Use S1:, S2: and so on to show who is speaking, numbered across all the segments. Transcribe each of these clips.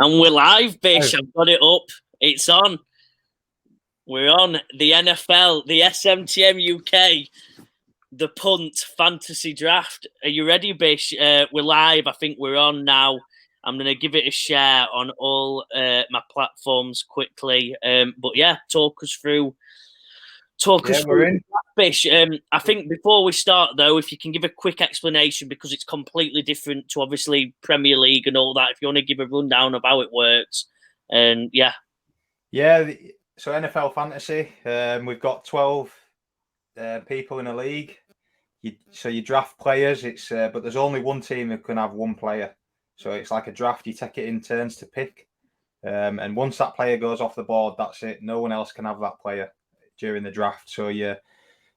S1: And we're live, Bish. I've got it up. It's on. We're on the NFL, the SMTM UK, the Punt Fantasy Draft. Are you ready, Bish? We're live. I think we're on now. I'm going to give it a share on all my platforms quickly. But yeah, talk us through.
S2: We're in.
S1: Bish. I think before we start, though, if you can give a quick explanation, because it's completely different to obviously Premier League and all that. If you want to give a rundown of how it works, and
S2: so NFL fantasy, we've got 12 people in a league. You draft players. But there's only one team that can have one player. So it's like a draft. You take it in turns to pick, and once that player goes off the board, that's it. No one else can have that player during the draft. So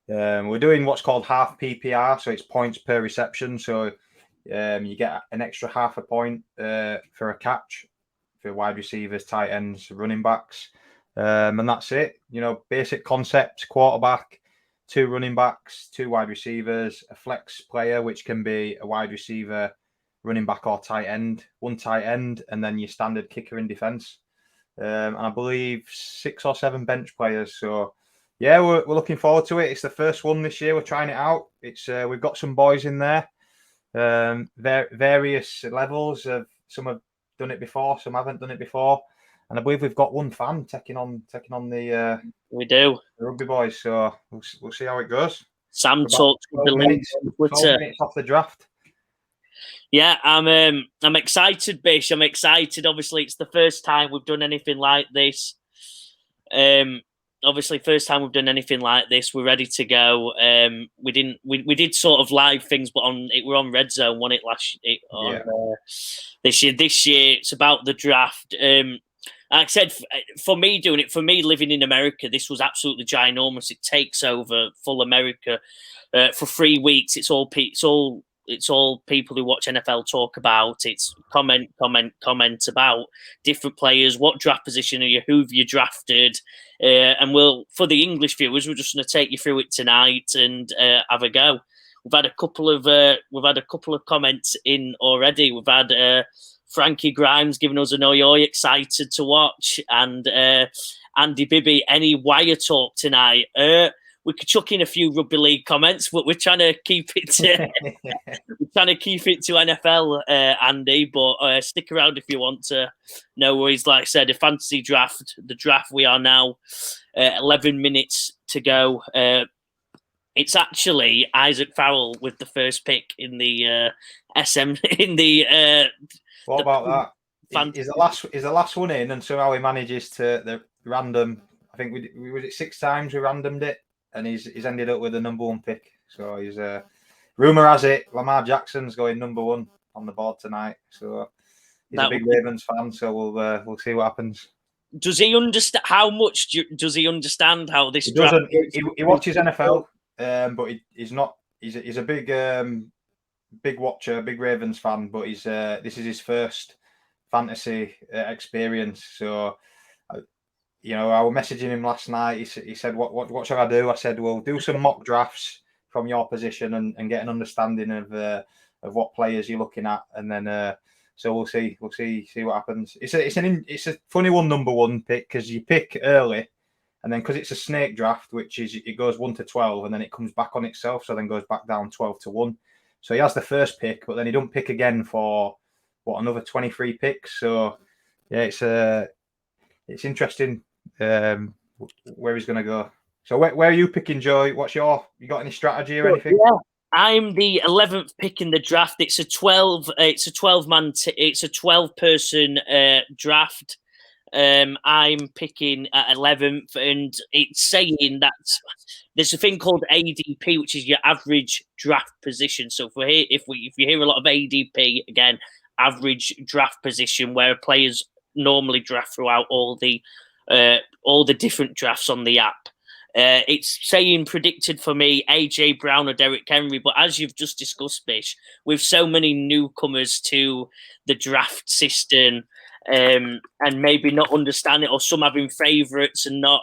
S2: we're doing what's called half PPR, so it's points per reception. So you get an extra half a point for a catch for wide receivers, tight ends, running backs, and that's it. Basic concept: quarterback, 2 running backs, 2 wide receivers, a flex player, which can be a wide receiver, running back, or tight end, 1 tight end, and then your standard kicker in defense. And I believe 6 or 7 bench players. So yeah, we're looking forward to it. It's the first one this year. We're trying it out. We've got some boys in there, various levels. Some have done it before, some haven't done it before, and I believe we've got one fan taking on the
S1: the
S2: rugby boys. So we'll see how it goes.
S1: Sam talks with the link on Twitter.
S2: 12 minutes off the draft.
S1: Yeah, I'm excited, Bish. I'm excited. Obviously, it's the first time we've done anything like this. Obviously, first time we've done anything like this. We're ready to go. We did sort of live things, but we're on Red Zone. Won it this year. This year, it's about the draft. Like I said, for me living in America, this was absolutely ginormous. It takes over full America for 3 weeks. It's all people who watch NFL talk about. It's comment about different players. What draft position are you? Who have you drafted? And for the English viewers, we're just going to take you through it tonight and have a go. We've had a couple of comments in already. We've had Frankie Grimes giving us an oi excited to watch, and Andy Bibby, any wire talk tonight. We could chuck in a few rugby league comments, but we're trying to keep it to NFL, Andy. But stick around if you want to know where he's. Like I said, a fantasy draft. The draft. We are now 11 minutes to go. It's actually Isaac Farrell with the first pick in the SM in the.
S2: What about that? Is the last one in, and somehow he manages to the random. I think we was it 6 times we randomed it. And he's ended up with the number 1 pick. So he's rumor has it Lamar Jackson's going number 1 on the board tonight. So he's a big Ravens fan. So we'll see what happens.
S1: Does he understand how much? Does he understand how this?
S2: He doesn't. He watches NFL, but he's not. He's a big big watcher, big Ravens fan. But this is his first fantasy experience. So. I was messaging him last night. He said, "What shall I do?" I said, "Well, do some mock drafts from your position and get an understanding of what players you're looking at, and then so we'll see what happens." It's a funny one, number 1 pick, because you pick early, and then because it's a snake draft, which is it goes 1 to 12, and then it comes back on itself, so then goes back down 12 to 1. So he has the first pick, but then he don't pick again for another 23 picks. So yeah, it's interesting. Where he's going to go. So where are you picking, Joe? You got any strategy or anything?
S1: Yeah, I'm the 11th pick in the draft. It's a 12 person draft. I'm picking at 11th, and it's saying that there's a thing called ADP, which is your average draft position. So if you hear a lot of ADP, again, average draft position, where players normally draft throughout all the different drafts on the app. It's saying predicted for me AJ Brown or Derrick Henry, but as you've just discussed, Bish, with so many newcomers to the draft system, and maybe not understand it, or some having favourites and not.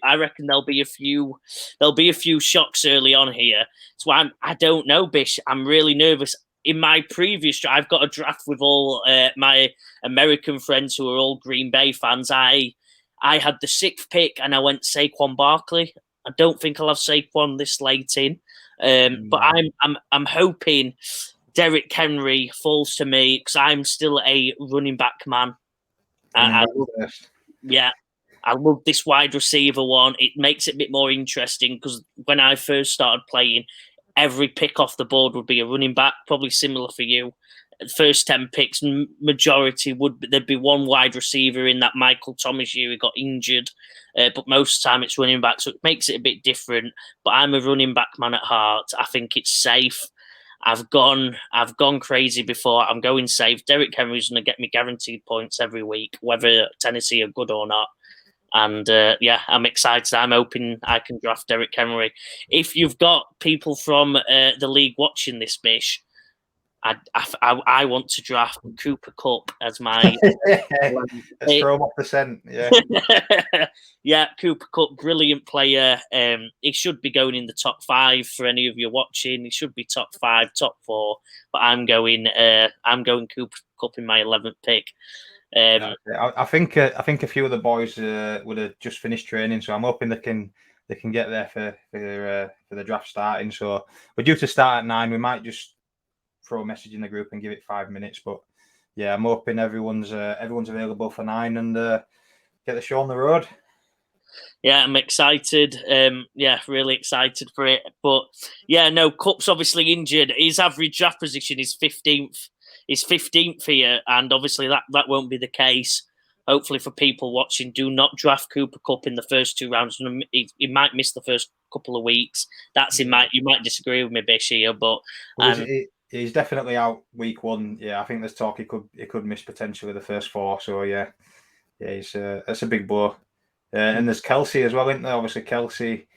S1: I reckon there'll be a few shocks early on here. So I don't know, Bish. I'm really nervous. in my previous, I've got a draft with all my American friends who are all Green Bay fans. I had the 6th pick and I went Saquon Barkley. I don't think I'll have Saquon this late in, but I'm hoping Derrick Henry falls to me because I'm still a running back man. I love this wide receiver one. It makes it a bit more interesting because when I first started playing, every pick off the board would be a running back, probably similar for you. First 10 picks, majority there'd be one wide receiver in that Michael Thomas year who got injured, but most of the time it's running back, so it makes it a bit different. But I'm a running back man at heart. I think it's safe. I've gone crazy before. I'm going safe. Derrick Henry's going to get me guaranteed points every week, whether Tennessee are good or not. And I'm excited. I'm hoping I can draft Derrick Henry. If you've got people from the league watching this, Bish, I want to draft Cooper Kupp as my.
S2: Let's throw him off the scent. Yeah,
S1: yeah, Cooper Kupp, brilliant player. He should be going in the top 5 for any of you watching. He should be top 5, top 4. But I'm going Cooper Kupp in my 11th pick.
S2: I think a few of the boys would have just finished training, so I'm hoping they can get there for the draft starting. So we're due to start at 9. We might just throw a message in the group and give it 5 minutes. But yeah, I'm hoping everyone's available for 9 and get the show on the road.
S1: Yeah, I'm excited. Really excited for it. But yeah, no, Kupp's obviously injured. His average draft position is 15th. He's 15th here, and obviously that won't be the case. Hopefully, for people watching, do not draft Cooper Kupp in the first 2 rounds. He might miss the first couple of weeks. You might disagree with me, Bish, here, but
S2: he's definitely out week 1. Yeah, I think there's talk he could miss potentially the first 4. So yeah, he's that's a big blow. And there's Kelsey as well, isn't there? Obviously, Kelsey,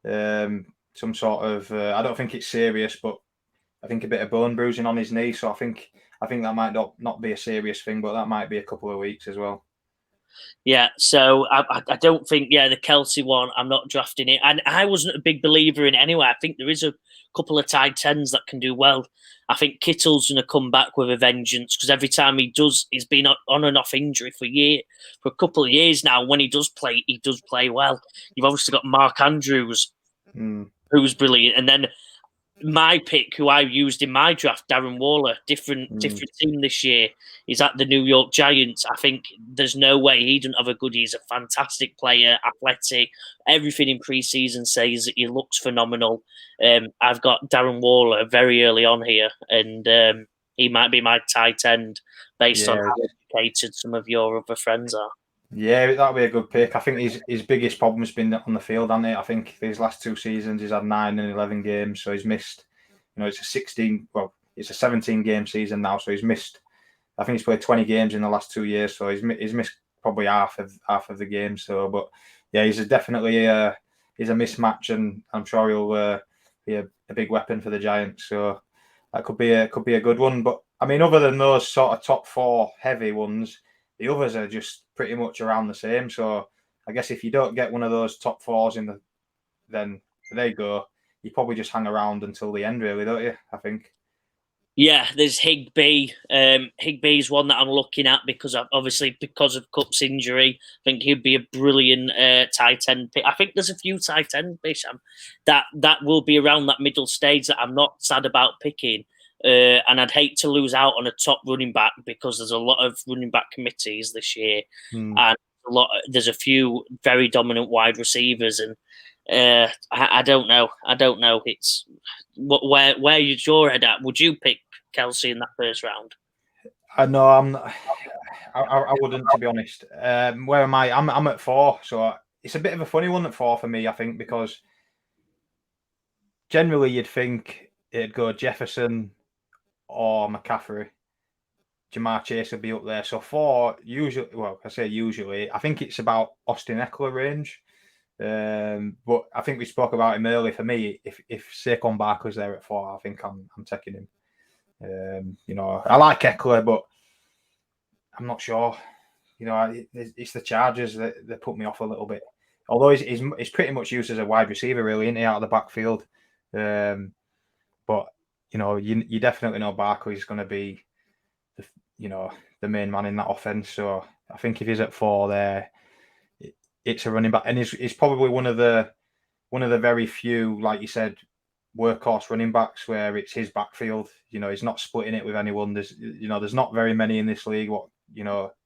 S2: some sort of I don't think it's serious, but I think a bit of bone bruising on his knee. So I think that might not be a serious thing, but that might be a couple of weeks as well.
S1: Yeah, so I don't think, the Kelsey one, I'm not drafting it. And I wasn't a big believer in it anyway. I think there is a couple of tight ends that can do well. I think Kittle's going to come back with a vengeance because every time he's been on and off injury for a couple of years now. When he does play well. You've obviously got Mark Andrews, who's brilliant. And then my pick, who I used in my draft, Darren Waller, different team this year. He's at the New York Giants. I think there's no way he doesn't have a good. He's a fantastic player, athletic. Everything in preseason says that he looks phenomenal. I've got Darren Waller very early on here, and he might be my tight end based on how educated some of your other friends are.
S2: Yeah, that'll be a good pick. I think his biggest problem has been on the field, hasn't it? I think these last 2 seasons he's had 9 and 11 games, so he's missed. It's a 17 game season now, so he's missed. I think he's played 20 games in the last 2 years, so he's missed probably half of the games. So, but yeah, he's definitely a mismatch, and I'm sure he'll be a big weapon for the Giants. So that could be a good one. But I mean, other than those sort of top 4 heavy ones, the others are just pretty much around the same. So I guess if you don't get one of those top 4s then there you go. You probably just hang around until the end, really, don't you? I think.
S1: Yeah, there's Higbee. Higbee's one that I'm looking at because of Kupp's injury. I think he'd be a brilliant tight end pick. I think there's a few tight end Bish that will be around that middle stage that I'm not sad about picking. And I'd hate to lose out on a top running back because there's a lot of running back committees this year, and there's a few very dominant wide receivers, and I don't know. It's where is your head at? Would you pick Kelsey in that first round?
S2: No, I'm not. I wouldn't, to be honest. Where am I? I'm at 4, so it's a bit of a funny one at 4 for me. I think because generally you'd think it'd go Jefferson or McCaffrey. Jamar Chase would be up there. So 4, usually, well, I say usually, I think it's about Austin Eckler range. But I think we spoke about him earlier. For me, if Saquon Barkley's there at 4, I think I'm taking him. I like Eckler, but I'm not sure. It's the Chargers that put me off a little bit. Although he's pretty much used as a wide receiver, really, isn't he, out of the backfield? But you definitely know Barkley's going to be, the main man in that offense. So I think if he's at 4 there, it's a running back, and he's probably one of the very few, like you said, workhorse running backs where it's his backfield. He's not splitting it with anyone. There's not very many in this league.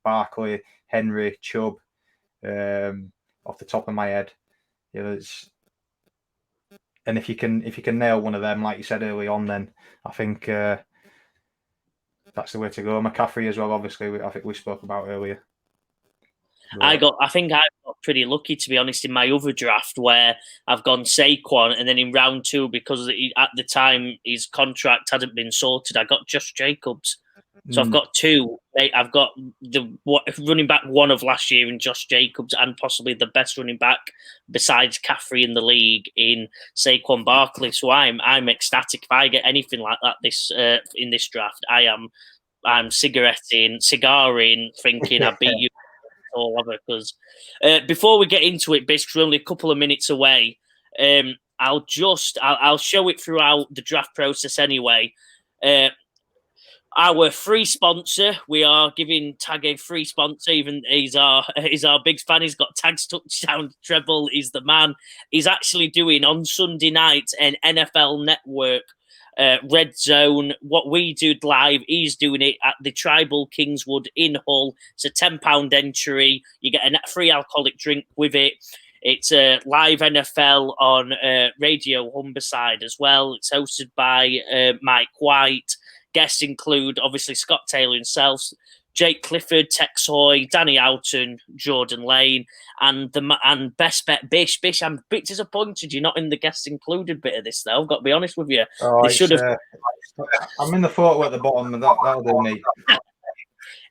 S2: Barkley, Henry, Chubb, off the top of my head. And if you can nail one of them, like you said early on, then I think that's the way to go. McCaffrey as well, obviously, I think we spoke about earlier.
S1: I think I got pretty lucky, to be honest, in my other draft where I've gone Saquon, and then in round 2, because at the time his contract hadn't been sorted, I got Josh Jacobs. So I've got 2. I've got the running back 1 of last year in Josh Jacobs, and possibly the best running back besides Caffrey in the league in Saquon Barkley. So I'm ecstatic if I get anything like that in this draft. I'm cigaring, thinking I beat you all over. Because before we get into it, Bish, we're only a couple of minutes away. I'll show it throughout the draft process anyway. Our free sponsor, we are giving Tag a free sponsor. Even he's our big fan. He's got Tag's touchdown. Treble is the man. He's actually doing on Sunday night an NFL Network Red Zone. What we do live, he's doing it at the Tribal Kingswood in Hull. It's a £10 entry. You get a free alcoholic drink with it. It's a live NFL on Radio Humberside as well. It's hosted by Mike White. Guests include, obviously, Scott Taylor himself, Jake Clifford, Tex Hoy, Danny Houghton, Jordan Lane, and Best Bet Bish. Bish, I'm a bit disappointed you're not in the guests included bit of this, though. I've got to be honest with you.
S2: They should have. I'm in the photo at the bottom, and that'll do me.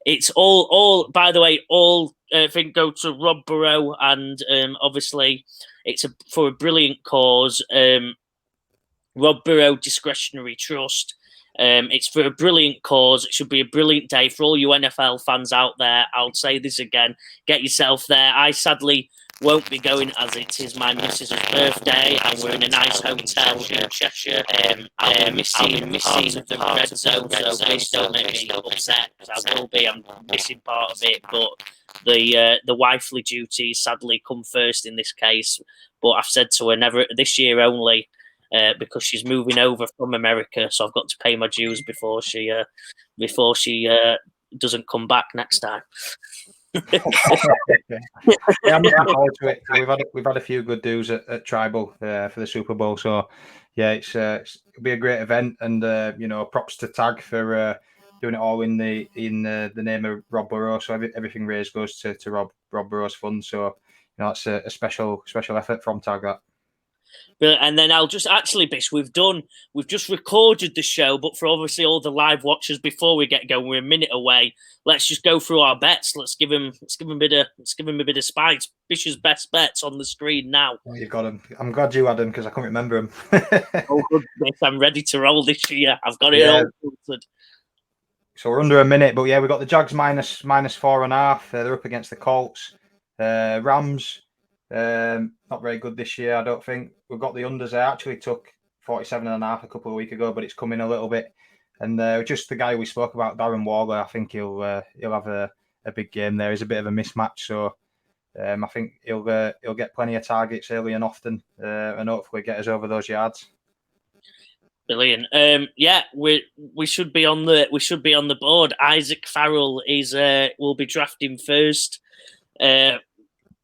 S1: It's all. By the way, all I think go to Rob Burrow, and obviously, it's for a brilliant cause. Rob Burrow Discretionary Trust. It's for a brilliant cause. It should be a brilliant day for all you NFL fans out there. I'll say this again. Get yourself there. I sadly won't be going as it is my missus' birthday and we're in a nice hotel in Cheshire. I'll be missing parts of the red zone, so please don't make me upset, because I will be. I'm missing part of it, but the wifely duties sadly come first in this case. But I've said to her, never this year only. Because she's moving over from America, so I've got to pay my dues before she doesn't come back next time.
S2: Yeah, I'm looking forward to it. We've had a few good dues at Tribal for the Super Bowl, so yeah, it'll be a great event, and props to Tag for doing it all in the name of Rob Burrow. So everything raised goes to Rob Burrow's fund. So that's a special effort from Tag. That.
S1: And then I'll just Bish, we've just recorded the show, but for obviously all the live watchers, before we get going, we're a minute away. Let's just go through our bets. Let's give him a bit of spite. Bish's best bets on the screen now.
S2: Oh, you've got him. I'm glad you had him because I can't remember him.
S1: Oh goodness, I'm ready to roll this year. I've got it all filtered.
S2: So we're under a minute, but yeah, we've got the Jags minus 4.5. They're up against the Colts. Rams. Not very good this year, I don't think. We've got the unders. I actually took 47.5 a couple of weeks ago, but it's coming a little bit. And just the guy we spoke about, Darren Waller, I think he'll have a big game there. He's a bit of a mismatch, so I think he'll get plenty of targets early and often, and hopefully get us over those yards.
S1: Brilliant. Yeah, we should be on the board. Isaac Farrell will be drafting first.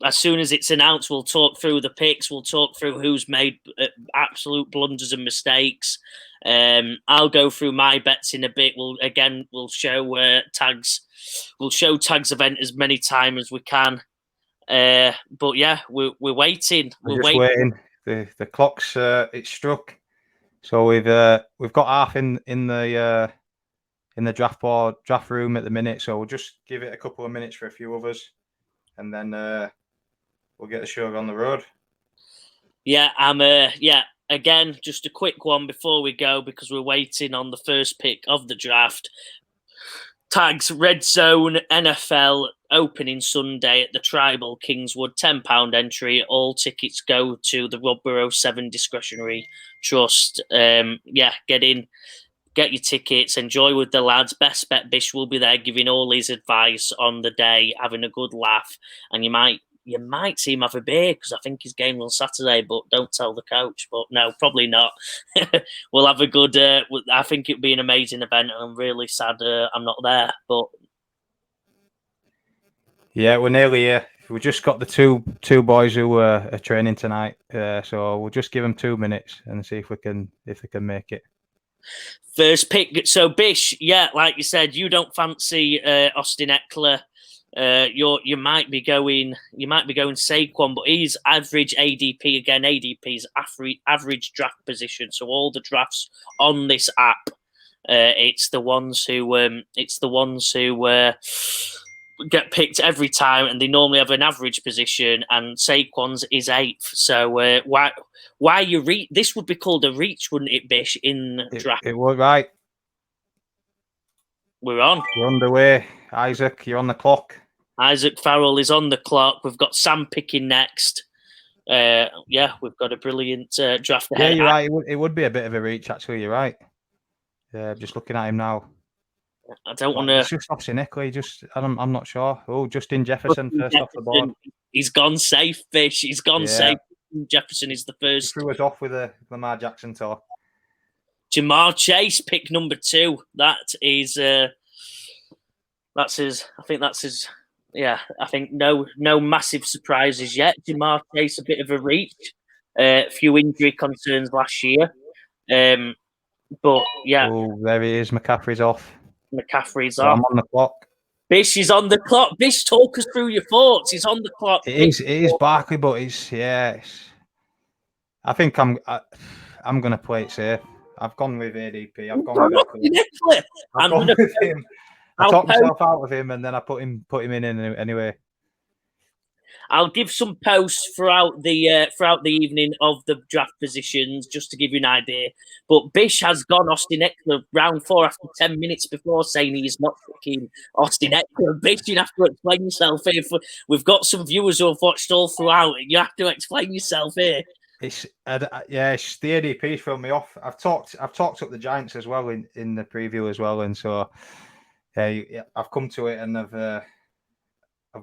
S1: As soon as it's announced, we'll talk through the picks. We'll talk through who's made absolute blunders and mistakes. I'll go through my bets in a bit. We'll show Tag's event as many times as we can. But yeah, we're waiting. We're
S2: waiting. The clock's it's struck. So we've got half in the draft room at the minute. So we'll just give it a couple of minutes for a few others, and then we'll get the show on the road.
S1: Yeah, again, just a quick one before we go, because we're waiting on the first pick of the draft. Tags Red Zone NFL opening Sunday at the Treble, Kingswood, £10 entry. All tickets go to the Rob Burrow 7 Discretionary Trust. Get in, get your tickets, enjoy with the lads. Best bet Bish will be there giving all his advice on the day, having a good laugh, and you might see him have a beer because I think his game's on Saturday, but don't tell the coach. But no, probably not. We'll have a good. I think it'll be an amazing event, and I'm really sad I'm not there. But
S2: yeah, we're nearly here. We just got the two boys who are training tonight, so we'll just give them 2 minutes and see if they can make it.
S1: First pick. So Bish, yeah, like you said, you don't fancy Austin Eckler. You might be going Saquon, but he's average ADP again. ADP's average draft position. So all the drafts on this app, it's the ones who get picked every time, and they normally have an average position. And Saquon's is 8th. So why you this would be called a reach, wouldn't it, Bish? In draft,
S2: it would, right?
S1: We're on.
S2: We're underway. Isaac, you're on the clock.
S1: Isaac Farrell is on the clock. We've got Sam picking next. We've got a brilliant draft ahead.
S2: Yeah, you're right. It would be a bit of a reach, actually. You're right. Just looking at him now.
S1: I don't want to.
S2: It's just off cynically. I'm not sure. Oh, Justin Jefferson first off the board.
S1: He's gone safe, Bish. He's gone safe. Jefferson is the first.
S2: He threw us off with a Lamar Jackson talk.
S1: Jamar Chase, pick number 2. That is. That's his. I think that's his. Yeah, I think no massive surprises yet. Jamar Chase, a bit of a reach. A few injury concerns last year. But yeah.
S2: Oh, there he is. McCaffrey's off.
S1: McCaffrey's
S2: off. I'm on the clock.
S1: Bish is on the clock. Bish, talk us through your thoughts. He's on the clock.
S2: It is Barkley, but I think I'm going to play it safe. I've gone with ADP. I've gone with him. I talked myself out of him, and then I put him in anyway.
S1: I'll give some posts throughout the evening of the draft positions just to give you an idea. But Bish has gone Austin Eckler round 4 after 10 minutes before saying he's not picking Austin Eckler. Bish, you have to explain yourself here. We've got some viewers who have watched all throughout. You have to explain yourself here.
S2: It's the ADP's thrown me off. I've talked up the Giants as well in the preview as well, and so I've come to it and I've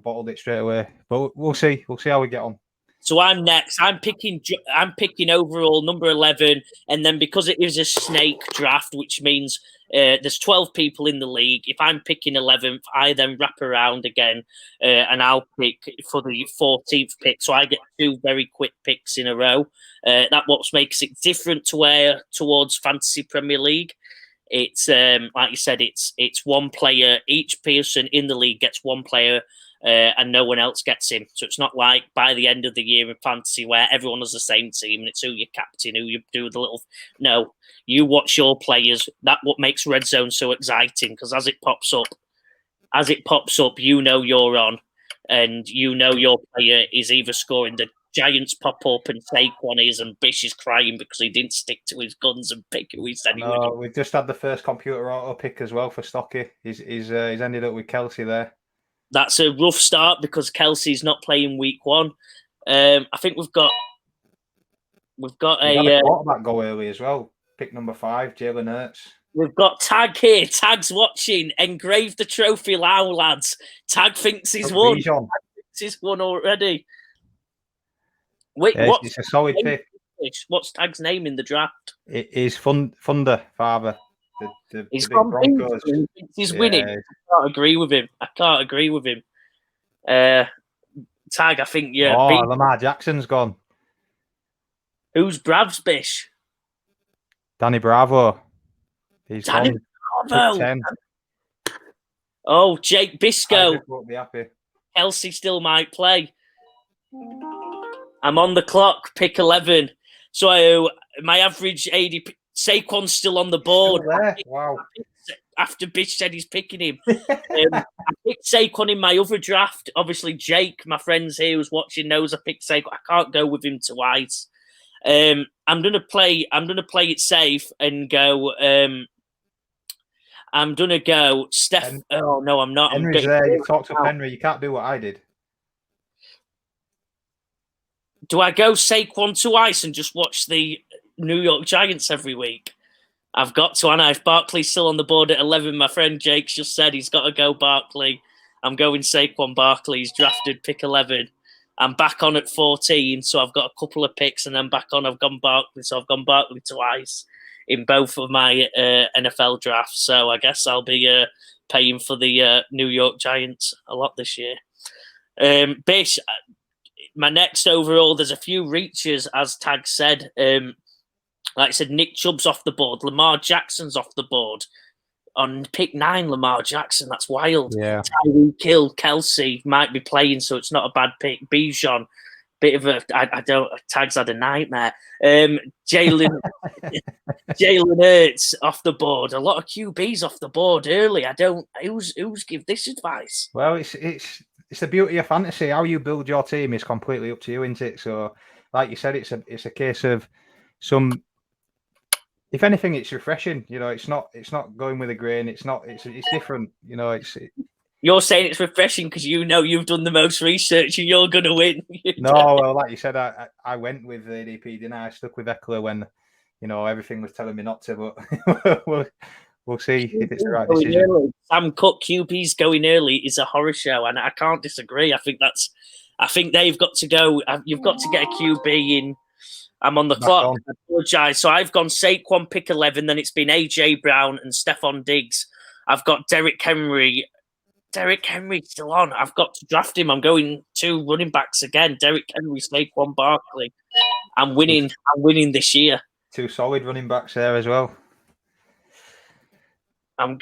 S2: bottled it straight away. But we'll see how we get on.
S1: So I'm next. I'm picking overall number 11, and then because it is a snake draft, which means there's 12 people in the league. If I'm picking 11th, I then wrap around again, and I'll pick for the 14th pick. So I get 2 very quick picks in a row. That's what makes it different towards Fantasy Premier League. It's like you said, it's one player. Each person in the league gets one player, and no one else gets him. So it's not like by the end of the year in fantasy where everyone has the same team and it's who you captain, who you do the little. No, you watch your players. That's what makes Red Zone so exciting, because as it pops up, you know you're on, and you know your player is either scoring. The Giants pop up and Saquon is, and Bish is crying because he didn't stick to his guns and pick who he said he would.
S2: We've just had the first computer auto pick as well for Stocky. He's ended up with Kelsey there.
S1: That's a rough start because Kelsey's not playing week 1. I think we've got
S2: a quarterback go early as well. Pick number 5, Jalen Hurts.
S1: We've got Tag here. Tag's watching. Engrave the trophy now, lads. Tag thinks he's won. Tag thinks he's won already. Wait,
S2: it's a solid pick.
S1: What's Tag's name in the draft?
S2: It is Thunder Father.
S1: He's gone Broncos. He's winning. I can't agree with him. Tag, I think
S2: Lamar Jackson's gone.
S1: Who's Brav's Bish?
S2: Danny Bravo. He's
S1: Danny
S2: Bravo. 10.
S1: Oh, Jake Bisco.
S2: Won't be happy.
S1: Kelsey still might play. I'm on the clock. Pick 11. So my average ADP. Saquon's still on the board.
S2: Wow.
S1: After Bish said he's picking him. I picked Saquon in my other draft. Obviously, Jake, my friends here who's watching, knows I picked Saquon. I can't go with him twice. I'm gonna play it safe and go. I'm going to go Steph. Oh, no, I'm not.
S2: Henry's there. You've talked up Henry. You can't do what I did.
S1: Do I go Saquon to ice and just watch the New York Giants every week? I've got to, and if Barkley's still on the board at 11, my friend Jake's just said he's got to go Barkley. I'm going Saquon Barkley. He's drafted pick 11. I'm back on at 14, so I've got a couple of picks, and then back on I've gone Barkley. So I've gone Barkley twice in both of my NFL drafts. So I guess I'll be paying for the New York Giants a lot this year. Bish, my next overall, there's a few reaches, as Tag said. Like I said, Nick Chubb's off the board. Lamar Jackson's off the board. On pick 9, Lamar Jackson. That's wild.
S2: Yeah.
S1: Tyreek Hill, Kelsey might be playing, so it's not a bad pick. Bijan, bit of a... I don't... Tag's had a nightmare. Jalen Hurts off the board. A lot of QBs off the board early. I don't... Who's give this advice?
S2: Well, it's the beauty of fantasy. How you build your team is completely up to you, isn't it? So, like you said, it's a case of some... If anything, it's refreshing. You know, it's not going with the grain. It's different. You know,
S1: You're saying it's refreshing because you know you've done the most research and you're going to win.
S2: No, well, like you said, I went with ADP, didn't I? I stuck with Eckler when, you know, everything was telling me not to. But we'll see if it's the right decision.
S1: Early. Sam Cook QB's going early is a horror show, and I can't disagree. I think they've got to go. You've got to get a QB in. I'm on the clock. I apologise. So I've gone Saquon pick 11, then it's been AJ Brown and Stephon Diggs. I've got Derrick Henry. Derrick Henry's still on. I've got to draft him. I'm going 2 running backs again. Derrick Henry, Saquon Barkley. I'm winning this year.
S2: 2 solid running backs there as well.
S1: I'm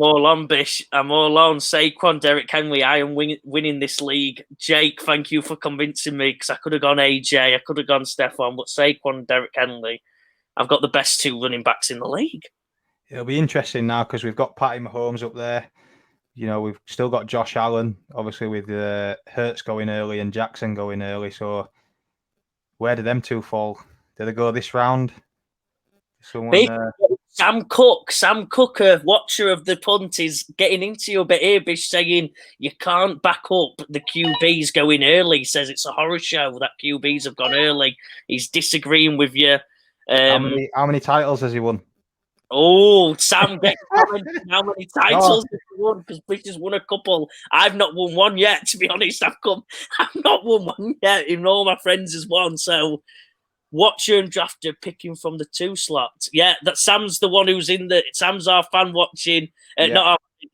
S1: all on, Bish. I'm all on Saquon, Derrick Henry. I am winning this league. Jake, thank you for convincing me because I could have gone AJ, I could have gone Stephon, but Saquon, Derrick Henry, I've got the best 2 running backs in the league.
S2: It'll be interesting now because we've got Patty Mahomes up there. You know, we've still got Josh Allen, obviously with Hurts going early and Jackson going early. So where do them 2 fall? Do they go this round?
S1: Sam Cook, a watcher of the punt, is getting into you a bit here, Bish, saying you can't back up the QBs going early. He says it's a horror show that QBs have gone early. He's disagreeing with you.
S2: How many titles has he won?
S1: Oh, Sam, how many titles has he won? Because Bish has won a couple. I've not won one yet, to be honest. I've not won one yet. Even all my friends has won, so... Watcher and drafter picking from the 2 slots. Yeah, that Sam's the one who's in Sam's our fan watching.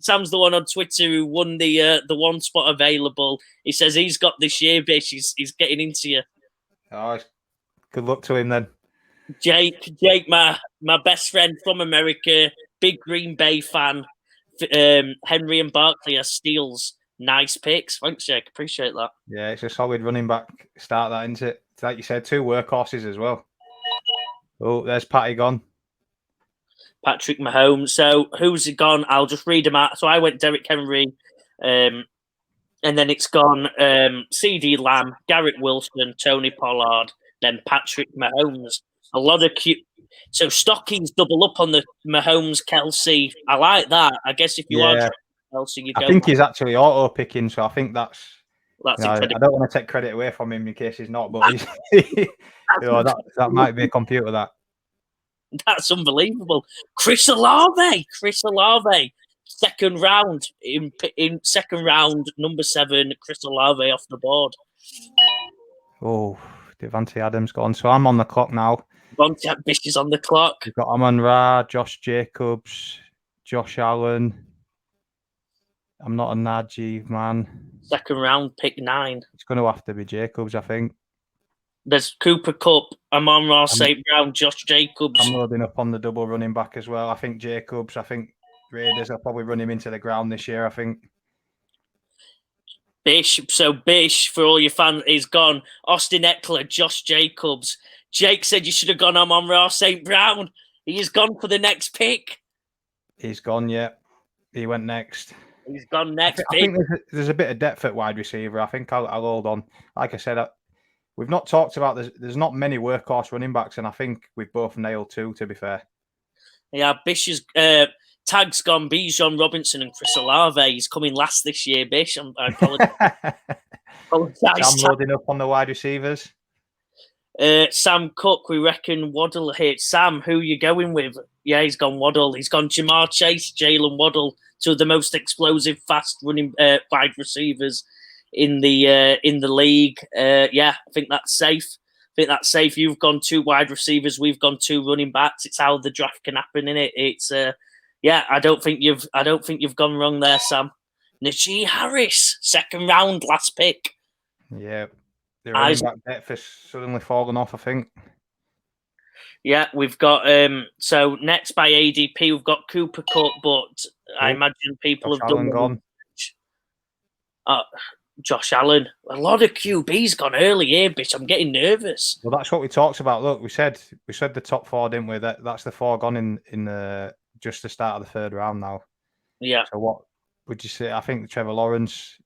S1: Sam's the one on Twitter who won the 1 spot available. He says he's got this year, Bish. He's getting into you.
S2: Oh, good luck to him then.
S1: Jake, my best friend from America, big Green Bay fan. Henry and Barkley are steals. Nice picks. Thanks, Jake. Appreciate that.
S2: Yeah, it's a solid running back start, that, isn't it? Like you said, 2 workhorses as well. Oh, there's Patty gone.
S1: Patrick Mahomes. So who's it gone? I'll just read them out. So I went Derrick Henry, and then it's gone CD Lamb, Garrett Wilson, Tony Pollard, then Patrick Mahomes. A lot of cute. So Stockings double up on the Mahomes Kelsey. I like that. I guess if you are Kelsey, you go.
S2: I think he's actually auto picking, so I think that's
S1: incredible.
S2: I don't want to take credit away from him in case he's not, but he's, that might be a computer.
S1: That's unbelievable. Chris Olave, second round in second round, number 7. Chris Olave off the board.
S2: Oh, Devontae Adams gone. So I'm on the clock now.
S1: Bish is on the clock.
S2: We've got Amon-Ra, Josh Jacobs, Josh Allen. I'm not a Najee man.
S1: Second round, pick 9.
S2: It's going to have to be Jacobs, I think.
S1: There's Cooper Kupp, Amon-Ra, St. Brown, Josh Jacobs.
S2: I'm loading up on the double running back as well. I think Jacobs. I think Raiders will probably run him into the ground this year, I think.
S1: Bish, for all your fans, is gone. Austin Eckler, Josh Jacobs. Jake said you should have gone Amon-Ra, St. Brown. He is gone for the next pick.
S2: He's gone, yeah. He went next.
S1: He's gone next.
S2: I think there's a bit of depth at wide receiver. I think I'll hold on. Like I said, we've not talked about there's not many workhorse running backs, and I think we've both nailed 2, to be fair.
S1: Yeah, Bish's tag's gone. Bijan Robinson and Chris Olave. He's coming last this year, Bish. I apologise.
S2: Sam loading up on the wide receivers.
S1: Sam Cook, we reckon Waddle hit. Sam, who you going with? Yeah, he's gone Waddle. He's gone Jamar Chase, Jalen Waddle, two of the most explosive, fast running wide receivers in the league. Yeah, I think that's safe. You've gone 2 wide receivers. We've gone 2 running backs. It's how the draft can happen, innit? It's yeah. I don't think you've gone wrong there, Sam. Najee Harris, 2nd round, last pick.
S2: Yeah. The running back depth has suddenly fallen off, I think.
S1: Yeah, we've got so next by ADP we've got Cooper Cup, but I imagine people
S2: Josh
S1: have
S2: Allen
S1: done Josh Allen. A lot of QBs gone early here, bitch. I'm getting nervous.
S2: Well, that's what we talked about. Look, we said the top 4, didn't we? That's the 4 gone in just the start of the 3rd round now.
S1: Yeah.
S2: So what would you say? I think Trevor Lawrence.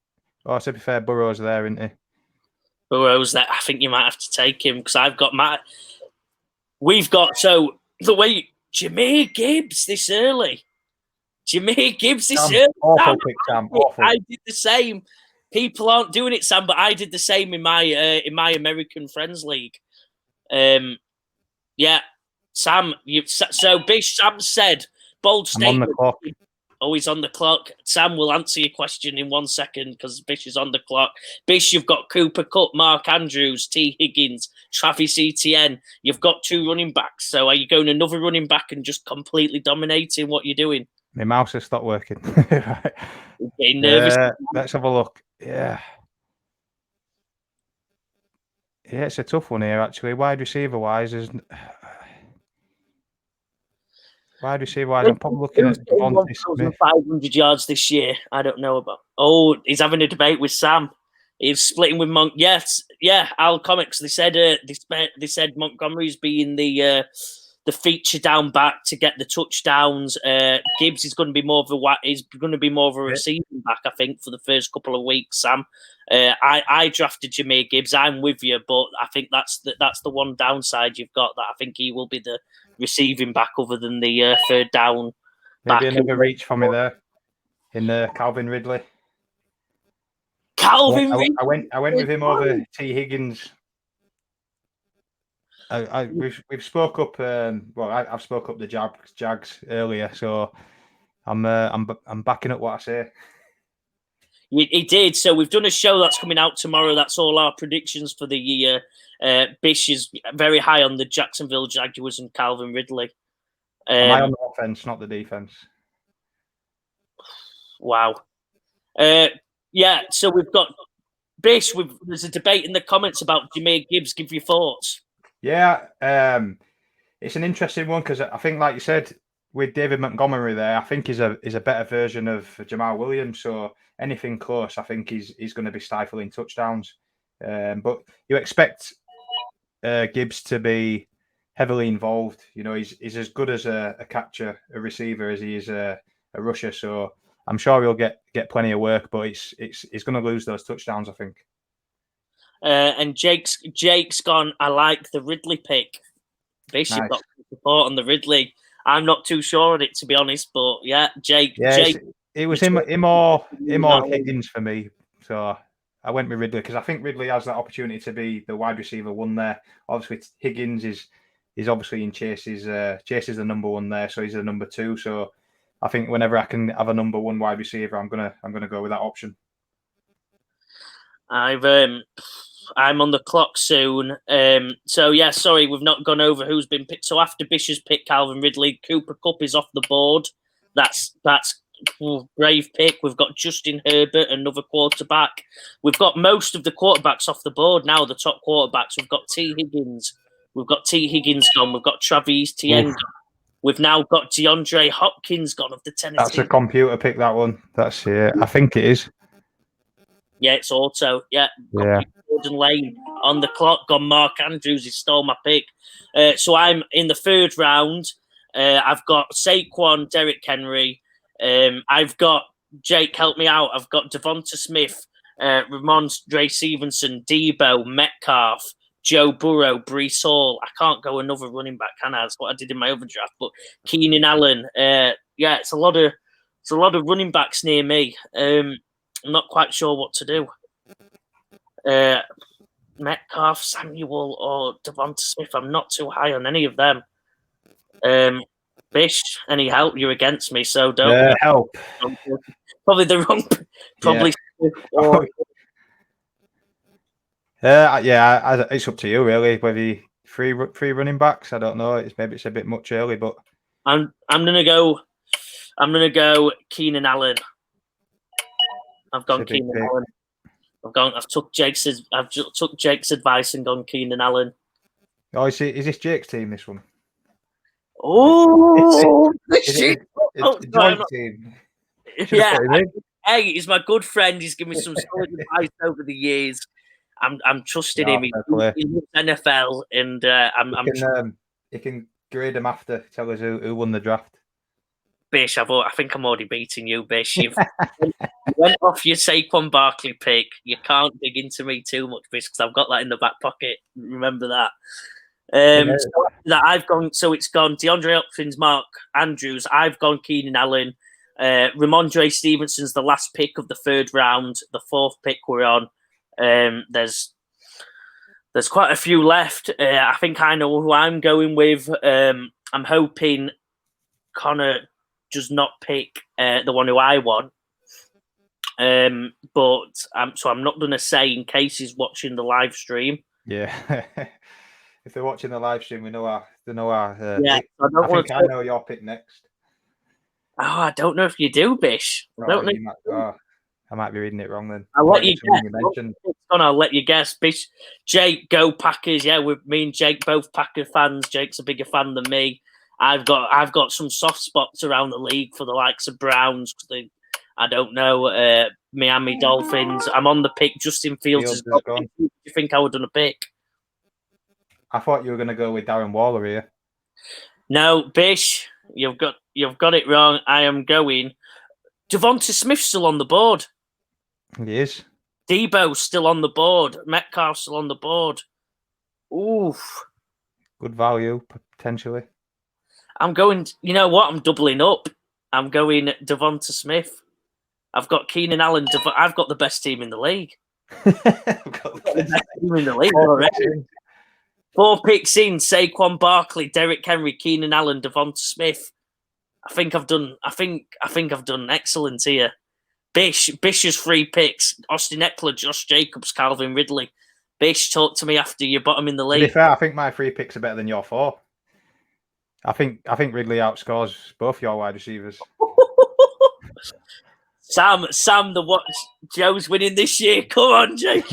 S2: Oh, to be fair, Burrow's there, isn't he?
S1: Burrow's there. I think you might have to take him because I've got Matt. We've got Jahmyr Gibbs this early.
S2: Awful pick, Sam. Awful.
S1: I did the same. People aren't doing it, Sam, but I did the same in my American Friends League. Yeah, Sam. Bish. Sam said bold statement.
S2: I'm on the clock.
S1: Oh, he's on the clock. Sam will answer your question in 1 second because Bish is on the clock. Bish, you've got Cooper Kupp, Mark Andrews, T. Higgins, Travis Etienne. You've got 2 running backs. So are you going another running back and just completely dominating what you're doing?
S2: My mouse has stopped working.
S1: Getting nervous.
S2: Let's have a look. Yeah, it's a tough one here, actually. Wide receiver wise, I'm probably looking at
S1: 1,500 yards this year. I don't know about. Oh, he's having a debate with Sam. He's splitting with Monk. Yes, yeah. Al Comics. They said Montgomery's being the feature down back to get the touchdowns. Gibbs is going to be more of a receiving back, I think, for the first couple of weeks. Sam, I drafted Jahmyr Gibbs. I'm with you, but I think that's the one downside you've got. That I think he will be the receiving back, other than the 3rd down.
S2: Maybe another reach for me there in Calvin Ridley.
S1: Ridley.
S2: I went with him over T. Higgins. We've spoke up. I've spoke up the Jags earlier, so I'm backing up what I say.
S1: He did. So we've done a show that's coming out tomorrow. That's all our predictions for the year. Bish is very high on the Jacksonville Jaguars and Calvin Ridley.
S2: Am I on the offense, not the defense?
S1: Wow. Yeah. So we've got Bish. There's a debate in the comments about Jahmyr Gibbs. Give your thoughts.
S2: Yeah, it's an interesting one because I think, like you said, with David Montgomery there, I think he's a better version of Jamal Williams. So anything close, I think he's going to be stifling touchdowns. But you expect Gibbs to be heavily involved. You know, he's as good as a catcher, a receiver, as he is a rusher. So I'm sure he'll get plenty of work, but he's going to lose those touchdowns, I think.
S1: And Jake's gone, I like the Ridley pick. Bish, nice. You've got support on the Ridley. I'm not too sure on it, to be honest, but yeah, Jake.
S2: It was him or Higgins for me. So I went with Ridley because I think Ridley has that opportunity to be the wide receiver 1 there. Obviously, Higgins is obviously in Chase's. Chase is the number 1 there, so he's the number 2. So I think whenever I can have a number 1 wide receiver, I'm gonna go with that option.
S1: I'm on the clock soon. So yeah, sorry, we've not gone over who's been picked. So after Bish's pick, Calvin Ridley, Cooper Kupp is off the board. That's brave pick. We've got Justin Herbert, another quarterback. We've got most of the quarterbacks off the board now. The top quarterbacks. We've got T. Higgins. We've got T. Higgins gone. We've got Travis Etienne gone. We've now got DeAndre Hopkins gone of the Tennessee.
S2: That's a computer pick, that one. That's I think it is.
S1: Yeah, it's auto. Yeah. Gordon Lane on the clock. Gone Mark Andrews. He stole my pick. So I'm in the 3rd round. I've got Saquon, Derrick Henry. I've got Jake, help me out. I've got Devonta Smith, Ramondre Stevenson, Debo, Metcalf, Joe Burrow, Breece Hall. I can't go another running back, can I? That's what I did in my overdraft. But Keenan Allen, it's a lot of running backs near me. I'm not quite sure what to do. Metcalf, Samuel, or Devonta Smith. I'm not too high on any of them. Bish, any help? You're against me, so don't
S2: help.
S1: Probably the wrong. Probably.
S2: Yeah. It's up to you really. Whether you three running backs, I don't know. Maybe it's a bit much early, but
S1: I'm gonna go. I'm gonna go Keenan Allen. I've gone Keenan Allen. I've took Jake's advice and gone Keenan Allen.
S2: Oh, is this Jake's team? This one.
S1: Oh,
S2: it's a joint team.
S1: Yeah, hey, he's my good friend. He's given me some solid advice over the years. I'm trusting him. He loves NFL, and
S2: he can grade them after. Tell us who won the draft.
S1: Bish, I think I'm already beating you, Bish. You went off your Saquon Barkley pick. You can't dig into me too much, Bish, because I've got that in the back pocket. Remember that. So it's gone DeAndre Hopkins, Mark Andrews. I've gone Keenan Allen. Ramondre Stevenson's the last pick of the third round. The fourth pick we're on. There's quite a few left. I think I know who I'm going with. I'm hoping Connor does not pick the one who I want. But I'm not going to say in case he's watching the live stream.
S2: Yeah. If they're watching the live stream, they know our.
S1: Yeah,
S2: I think I know your pick next.
S1: Oh, I don't know if you do, Bish.
S2: I might be reading it wrong then.
S1: I'll let you guess. I'll let you guess. Bish, Jake, go Packers. Yeah, me and Jake both Packer fans. Jake's a bigger fan than me. I've got some soft spots around the league for the likes of Browns. I don't know. Miami Dolphins. I'm on the pick. Justin Fields is gone. Do you think I would have done a pick?
S2: I thought you were going to go with Darren Waller here.
S1: No, Bish, you've got it wrong. I am going. Devonta Smith's still on the board.
S2: He is.
S1: Debo's still on the board. Metcalf's still on the board. Oof.
S2: Good value, potentially.
S1: I'm going. You know what? I'm doubling up. I'm going Devonta Smith. I've got Keenan Allen. I've got the best team in the league.
S2: I've got the best
S1: team in the league already. 4 picks in: Saquon Barkley, Derrick Henry, Keenan Allen, Devonta Smith. I think I've done excellent here. Bish's 3 picks: Austin Eckler, Josh Jacobs, Calvin Ridley. Bish, talk to me after you bottom in the league.
S2: To be fair, I think my 3 picks are better than your 4. I think Ridley outscores both your wide receivers.
S1: Sam, the what? Joe's winning this year. Come on, Jake.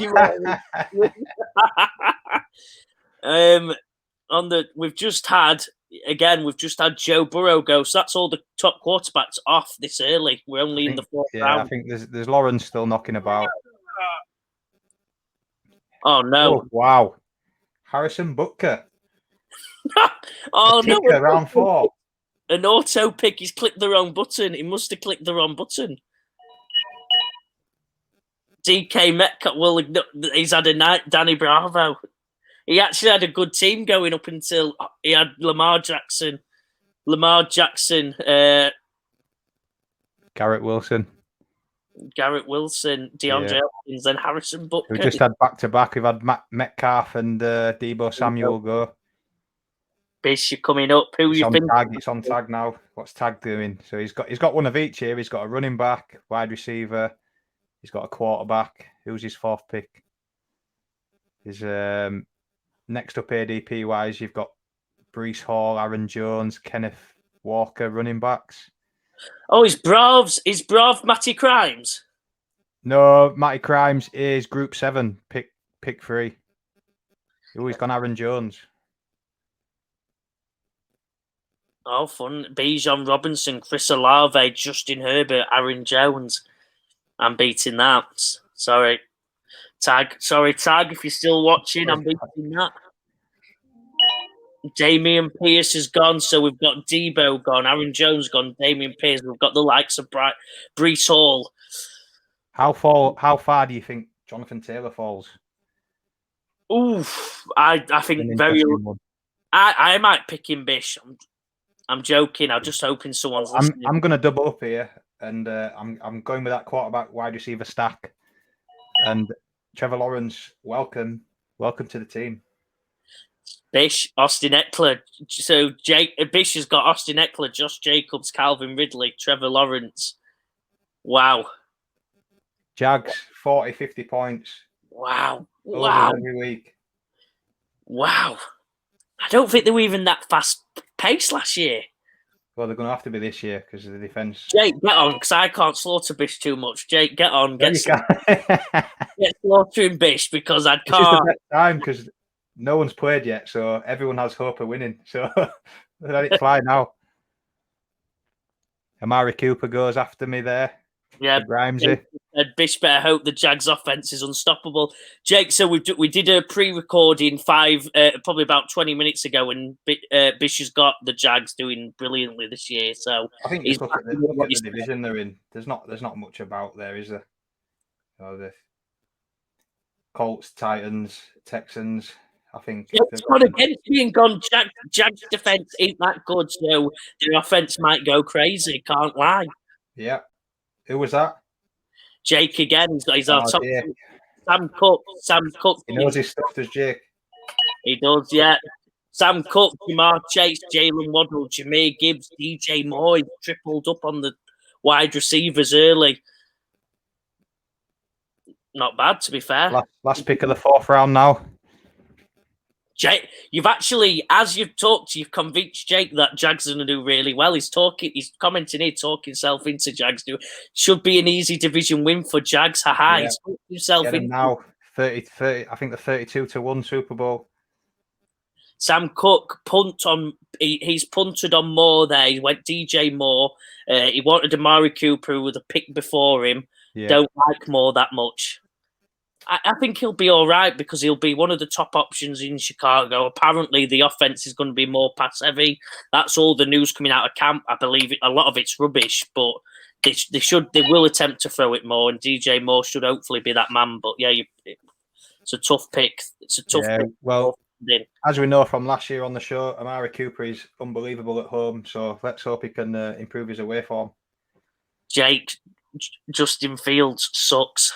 S1: We've just had Joe Burrow go. So that's all the top quarterbacks off this early. We're only in the 4th round.
S2: I think there's Lawrence still knocking about.
S1: Oh no!
S2: Oh, wow, Harrison Butker.
S1: Oh no!
S2: Round 4.
S1: An auto pick. He's clicked the wrong button. He must have clicked the wrong button. DK Metcalf. Well, he's had a night. Danny Bravo. He actually had a good team going up until he had Lamar Jackson,
S2: Garrett Wilson,
S1: DeAndre Hopkins, and Harrison Butker.
S2: We just had back-to-back. We've had Metcalf and Debo Samuel go.
S1: Bish, you're coming up. Who you think?
S2: It's on tag now. What's tag doing? So he's got one of each here. He's got a running back, wide receiver. He's got a quarterback. Who's his 4th pick? He's next up ADP wise. You've got Breece Hall, Aaron Jones, Kenneth Walker, running backs.
S1: Oh, is Brav Matty Crimes?
S2: No, Matty Crimes is Group 7, pick 3. Oh, he's gone Aaron Jones.
S1: Oh, fun. Bijan Robinson, Chris Olave, Justin Herbert, Aaron Jones. I'm beating that. Sorry. Tag, if you're still watching, I'm beating that. Damian Pierce is gone, so we've got Debo gone, Aaron Jones gone, Damian Pierce. We've got the likes of Breece Hall.
S2: How far do you think Jonathan Taylor falls?
S1: Oof, I think very. I might pick him Bish. I'm joking. I'm just hoping someone's listening.
S2: I'm going to double up here, and I'm going with that quarterback wide receiver stack. And Trevor Lawrence, welcome to the team.
S1: Bish, Austin Eckler. So Bish has got Austin Eckler, Josh Jacobs, Calvin Ridley, Trevor Lawrence. Wow.
S2: Jags, 40, 50 points.
S1: Wow.
S2: Every week.
S1: Wow. I don't think they were even that fast paced last year.
S2: Well, they're going to have to be this year because of the defense.
S1: Jake, get on, because I can't slaughter Bish too much. Jake, get on. Get slaughtering Bish because I can't.
S2: It's just the best time because no one's played yet, so everyone has hope of winning. So let it fly now. Amari Cooper goes after me there.
S1: Yeah,
S2: Grimesy.
S1: Bish better hope the Jags offense is unstoppable. Jake, so we did a pre-recording probably about 20 minutes ago, and Bish has got the Jags doing brilliantly this year. So
S2: I think just look at the division they're in. There's not much about there, is there? The Colts, Titans, Texans. I think
S1: it's gone against being gone. Jags defense ain't that good, so their offense might go crazy. Can't lie.
S2: Yeah. Who was that?
S1: Jake again. He's our top. Sam Cook.
S2: He knows his stuff, does Jake?
S1: He does, yeah. Sam Cook, Jamar Chase, Jalen Waddle, Jameer Gibbs, DJ Moore. He tripled up on the wide receivers early. Not bad, to be fair.
S2: Last pick of the 4th round now.
S1: Jake, you've actually, as you've talked, you've convinced Jake that Jags are going to do really well. He's commenting here, talking himself into Jags. Should be an easy division win for Jags. Haha,
S2: yeah.
S1: He's talked himself in
S2: now 30. I think the 32-1 Super Bowl.
S1: Sam Cook he's punted on Moore there. He went DJ Moore. He wanted Amari Cooper with a pick before him. Yeah. Don't like Moore that much. I think he'll be all right because he'll be one of the top options in Chicago. Apparently, the offense is going to be more pass heavy. That's all the news coming out of camp. I believe a lot of it's rubbish, but they will attempt to throw it more, and DJ Moore should hopefully be that man. But yeah, it's a tough pick. It's a tough pick.
S2: Well, as we know from last year on the show, Amari Cooper is unbelievable at home. So let's hope he can improve his away form.
S1: Jake, Justin Fields sucks.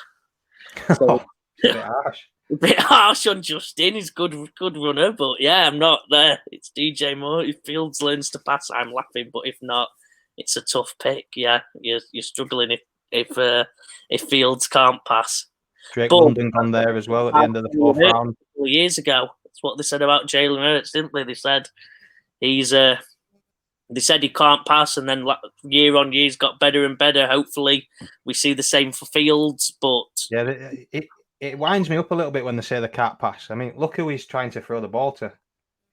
S2: So, a bit harsh.
S1: A bit harsh on Justin. He's good runner, but yeah, I'm not there. It's DJ Moore. If Fields learns to pass, I'm laughing. But if not, it's a tough pick. Yeah, you're struggling if Fields can't pass.
S2: Drake London gone there as well at the end of the 4th round.
S1: A couple of years ago, that's what they said about Jalen Hurts, didn't they? They said they said he can't pass, and then year on year he's got better and better. Hopefully, we see the same for Fields. But
S2: yeah, it winds me up a little bit when they say they can't pass. I mean, look who he's trying to throw the ball to.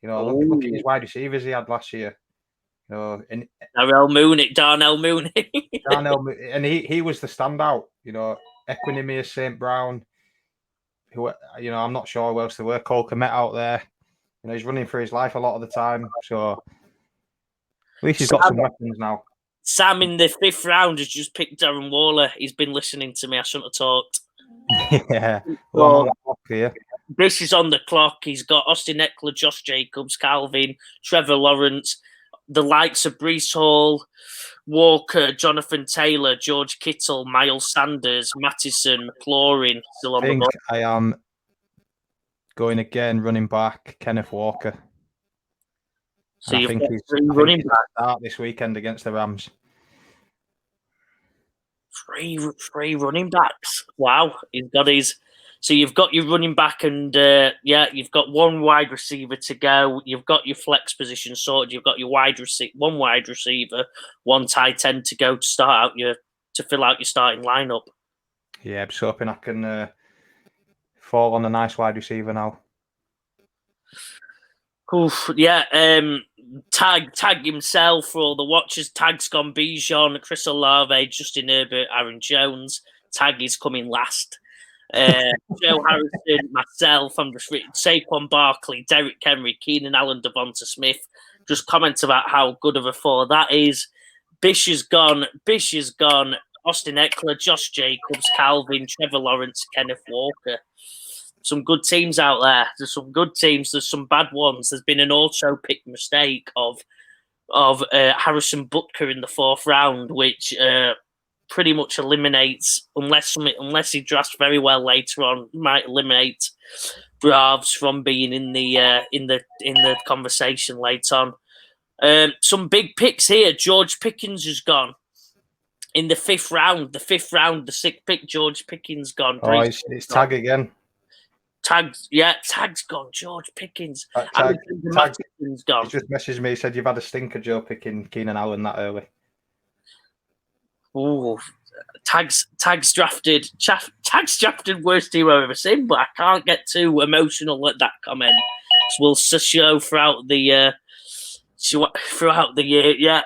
S2: Look at his wide receivers he had last year.
S1: Darnell Mooney,
S2: and he was the standout. Equinemius, St. Brown. Who I'm not sure who else there were. Cole Kmet out there. He's running for his life a lot of the time. So at least he's got some weapons now.
S1: Sam in the 5th round has just picked Darren Waller. He's been listening to me. I shouldn't have talked.
S2: Yeah. Well,
S1: Bish is on the clock. He's got Austin Eckler, Josh Jacobs, Calvin, Trevor Lawrence, the likes of Breece Hall, Walker, Jonathan Taylor, George Kittle, Miles Sanders, Mattison, McLaurin still on the board.
S2: I am going again, running back, Kenneth Walker.
S1: So you've got 3 running backs
S2: start this weekend against the Rams.
S1: 3 running backs. Wow, he's got his. So you've got your running back, and you've got 1 wide receiver to go. You've got your flex position sorted. You've got your 1 wide receiver, 1 tight end to go to start out to fill out your starting lineup.
S2: Yeah, I'm just hoping I can fall on a nice wide receiver now.
S1: Oof, yeah. Tag himself for all the watchers. Tag's gone Bijan, Chris Olave, Justin Herbert, Aaron Jones. Tag is coming last. Joe Harrison, myself, I'm just written Saquon Barkley, Derrick Henry, Keenan Allen, Devonta Smith. Just comments about how good of a 4 that is. Bish is gone. Austin Eckler, Josh Jacobs, Calvin, Trevor Lawrence, Kenneth Walker. some good teams out there. There's some good teams. There's some bad ones. There's been an auto pick mistake of Harrison Butker in the 4th round, which pretty much eliminates, unless he drafts very well later on, might eliminate Braves from being in the conversation later on. Some big picks here. George Pickens has gone in the 5th round. The 6th pick. George Pickens gone.
S2: Oh, it's Tag again.
S1: Tag's gone. George Pickens.
S2: Pickens gone. He just messaged me. He said you've had a stinker, Joe, picking Keenan Allen that early.
S1: Oh, Tag's drafted. Tag's drafted worst team I've ever seen, but I can't get too emotional at that comment. So we'll show throughout the year. Yeah.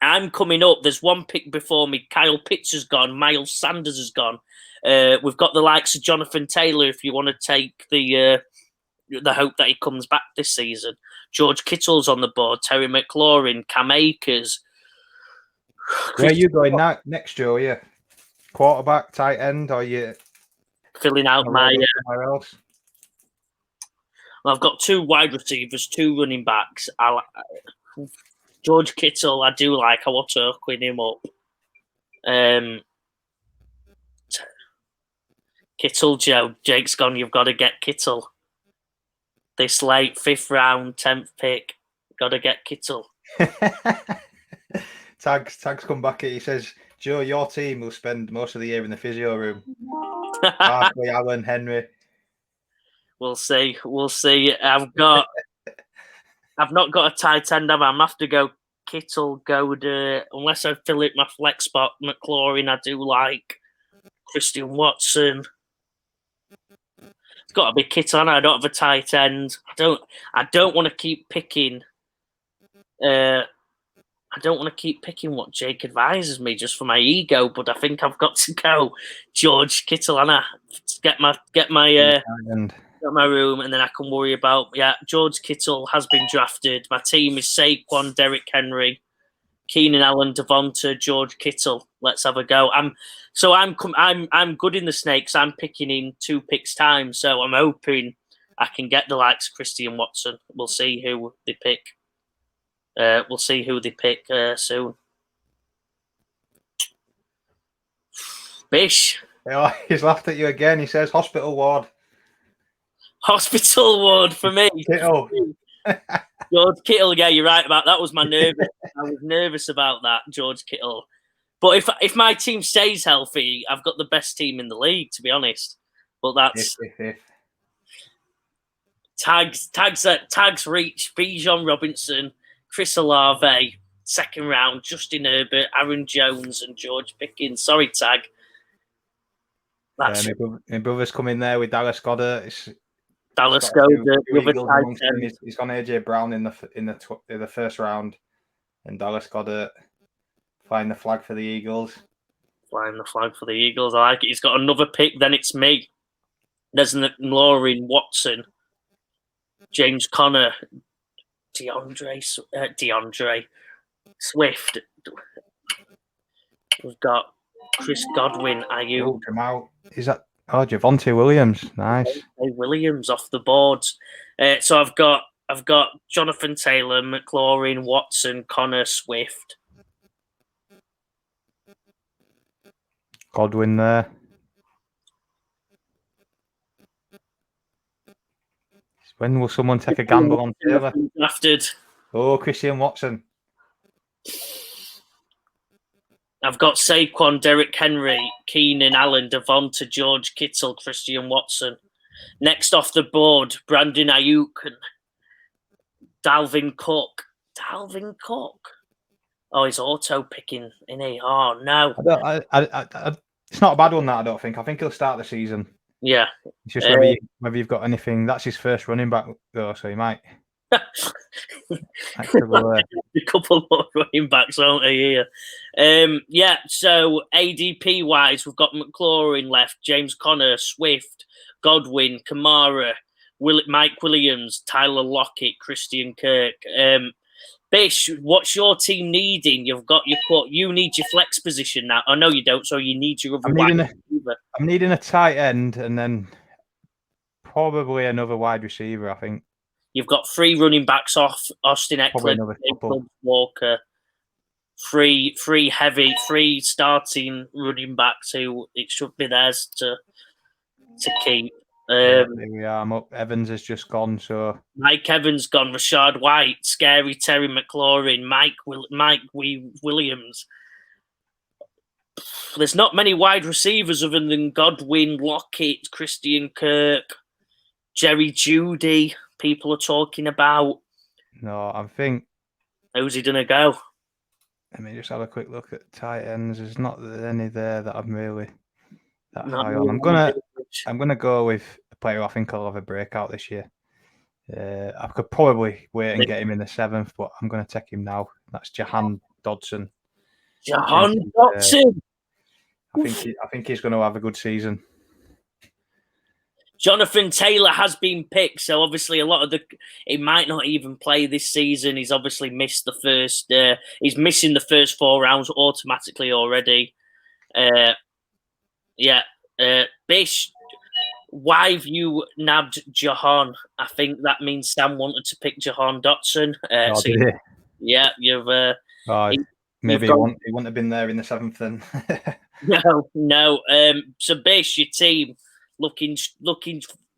S1: I'm coming up. There's one pick before me. Kyle Pitts has gone. Miles Sanders has gone. We've got the likes of Jonathan Taylor. If you want to take the hope that he comes back this season, George Kittle's on the board. Terry McLaurin, Cam Akers.
S2: Where are you going next, Joe? Yeah, quarterback, tight end, or you
S1: filling out my?
S2: Somewhere else?
S1: Well, I've got 2 wide receivers, 2 running backs. George Kittle, I do like. I want to clean him up. Kittle, Joe. Jake's gone. You've got to get Kittle. This late 5th round, 10th pick. Got to get Kittle.
S2: Tags come back. He says, Joe, your team will spend most of the year in the physio room. Barkley, Allen, Henry.
S1: We'll see. I've not got a tight end. I'm have to go Kittle, unless I fill it my flex spot. McLaurin, I do like. Christian Watson. It's got to be Kittle. I don't have a tight end. I don't want to keep picking. I don't want to keep picking what Jake advises me just for my ego, but I think I've got to go George Kittle and I get my room, and then I can worry about George Kittle has been drafted. My team is Saquon, Derrick Henry, Keenan Allen, Devonta, George Kittle. Let's have a go. I'm good in the snakes. I'm picking in 2 picks time, so I'm hoping I can get the likes of Christian Watson. We'll see who they pick. Soon. Bish.
S2: Oh, he's laughed at you again. He says hospital ward.
S1: Hospital ward for me.
S2: Kittle.
S1: George Kittle, yeah, you're right about that. I was nervous about that, George Kittle. But if my team stays healthy, I've got the best team in the league, to be honest. But that's Tags reach, Bijan Robinson, Chris Olave, 2nd round, Justin Herbert, Aaron Jones, and George Pickens. Sorry, Tag.
S2: My brother's come in there with Dallas Goedert.
S1: Dallas Goedert.
S2: He's gone AJ Brown in the 1st round, and Dallas Goedert flying the flag for the Eagles.
S1: I like it. He's got another pick. Then it's me. There's McLaurin, Watson, James Conner, DeAndre Swift. We've got Chris Godwin, Ayuk.
S2: Is that Javonte Williams? Nice.
S1: Javonte Williams off the board. So I've got Jonathan Taylor, McLaurin, Watson, Connor, Swift.
S2: Godwin there. When will someone take a gamble on Taylor?
S1: Drafted.
S2: Oh, Christian Watson.
S1: I've got Saquon, Derrick Henry, Keenan Allen, Devonta, George Kittle, Christian Watson. Next off the board, Brandon Ayuk and Dalvin Cook. Oh, he's auto picking, isn't he? Oh no!
S2: It's not a bad one. That I don't think. I think he'll start the season.
S1: Yeah.
S2: It's just whether you've got anything. That's his 1st running back though, so he might.
S1: A couple more running backs, aren't they, here? So ADP wise, we've got McLaurin left, James Conner, Swift, Godwin, Kamara, Mike Williams, Tyler Lockett, Christian Kirk. Bish, what's your team needing? You need your flex position now. I know you don't, so you need your other
S2: I'm needing a tight end, and then probably another wide receiver, I think.
S1: You've got 3 running backs off Austin Eckler, Walker, 3 starting running backs who it should be theirs to keep.
S2: Here we are. Evans has just gone. So
S1: Mike Evans gone. Rashad White, scary Terry McLaurin, Mike Williams. There's not many wide receivers other than Godwin, Lockett, Christian Kirk, Jerry Jeudy. People are talking about.
S2: No, I think.
S1: Who's he gonna go?
S2: Let me just have a quick look at tight ends. There's not any there that I'm really that high on. I'm gonna go with a player I think will have a breakout this year. I could probably wait and get him in the 7th, but I'm gonna take him now. That's Jahan Dodson.
S1: Jahan Dodson.
S2: I think he's going to have a good season.
S1: Jonathan Taylor has been picked, so obviously a lot of he might not even play this season. He's obviously missed the first. He's missing the first 4 rounds automatically already. Bish, why have you nabbed Jahan? I think that means Sam wanted to pick Jahan Dotson.
S2: Maybe he wouldn't have been there in the 7th then.
S1: No. So Bish, your team looking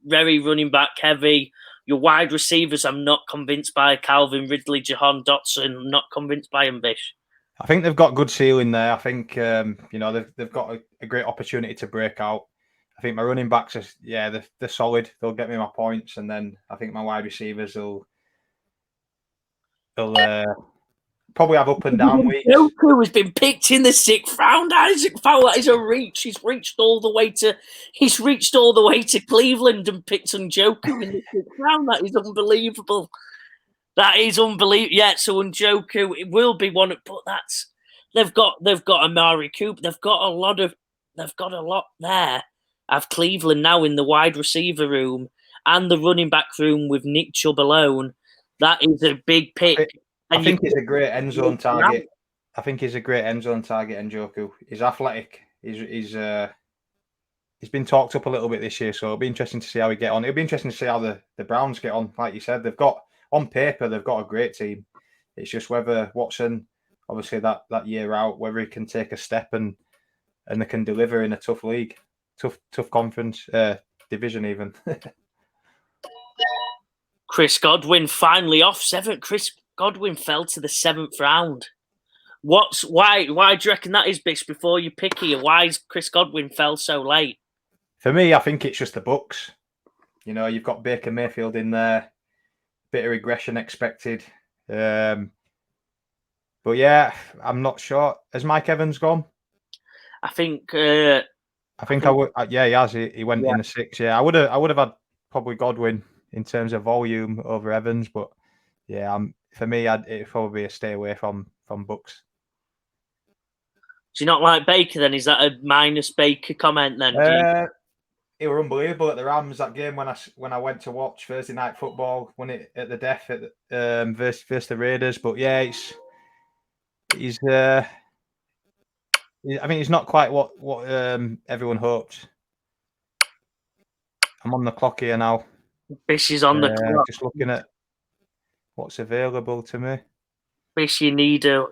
S1: very running back heavy. Your wide receivers, I'm not convinced by. Calvin Ridley, Jahan Dotson, I'm not convinced by him, Bish.
S2: I think they've got good ceiling there. I think they've got a great opportunity to break out. I think my running backs they're solid. They'll get me my points, and then I think my wide receivers will probably have up and down weeks.
S1: Njoku has been picked in the 6th round. Isaac Fowler is a reach. He's reached all the way to Cleveland and picked Njoku in the 6th round. That is unbelievable. Yeah, so Njoku, it will be one, but they've got Amari Cooper. They've got a lot there. Have Cleveland now in the wide receiver room and the running back room with Nick Chubb alone. That is a big pick.
S2: I think he's a great end zone target. Njoku. He's athletic. He's been talked up a little bit this year, so it'll be interesting to see how we get on. It'll be interesting to see how the Browns get on. Like you said, on paper they've got a great team. It's just whether Watson, obviously that year out, whether he can take a step and they can deliver in a tough league, tough conference, division even.
S1: Chris Godwin finally off 7th. Chris Godwin fell to the 7th round. Why do you reckon that is, Bish? Before you pick here, why is Chris Godwin fell so late?
S2: For me, I think it's just the Bucks. You've got Baker Mayfield in there, bit of regression expected. But yeah, I'm not sure. Has Mike Evans gone?
S1: I think
S2: I would. Yeah, he has. He went in the 6th. Yeah, I would have had probably Godwin in terms of volume over Evans, but yeah, for me, it'd probably be a stay away from Bucks.
S1: Do you not like Baker then? Is that a minus Baker comment then?
S2: It were unbelievable at the Rams that game when I went to watch Thursday night football, won it at the death versus the Raiders. But yeah, he's not quite what everyone hoped. I'm on the clock here now.
S1: Bish is on the clock.
S2: Just looking at what's available to me.
S1: Bish, you need a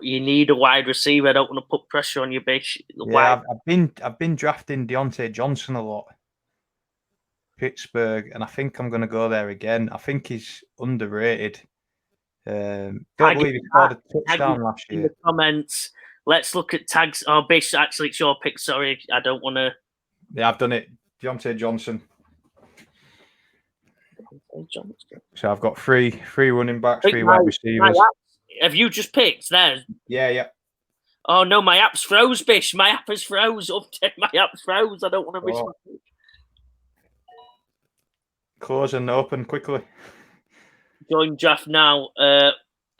S1: wide receiver. I don't want to put pressure on you, Bish.
S2: I've been drafting Deontay Johnson a lot, Pittsburgh, and I think I'm going to go there again. I think he's underrated. Don't believe he scored a touchdown last year.
S1: In the comments, let's look at tags. Oh, Bish, actually, it's your pick. Sorry, I don't want to.
S2: Yeah, I've done it. Deontay Johnson. So I've got three running backs, 3 wide receivers.
S1: Have you just picked there?
S2: Yeah.
S1: Oh no, my app's froze, Bish. My app has froze. Update. My app's froze. I don't want to miss my pick.
S2: Close and open quickly.
S1: Join draft now.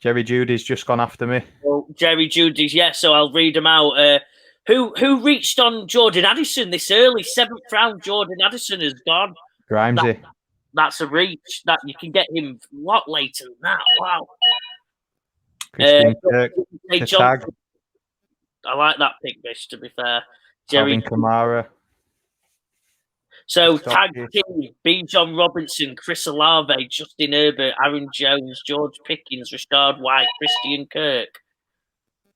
S2: Jerry Judy's just gone after me.
S1: Well, Jerry Judy's, so I'll read them out. Who reached on Jordan Addison this early? 7th round. Jordan Addison has gone.
S2: Grimesy.
S1: That's a reach. That you can get him a lot later than that. Wow.
S2: Christian Kirk, tag.
S1: I like that pick, Bish, to be fair.
S2: Jerry Kamara.
S1: So tag team: B. John Robinson, Chris Olave, Justin Herbert, Aaron Jones, George Pickens, Rashard White, Christian Kirk.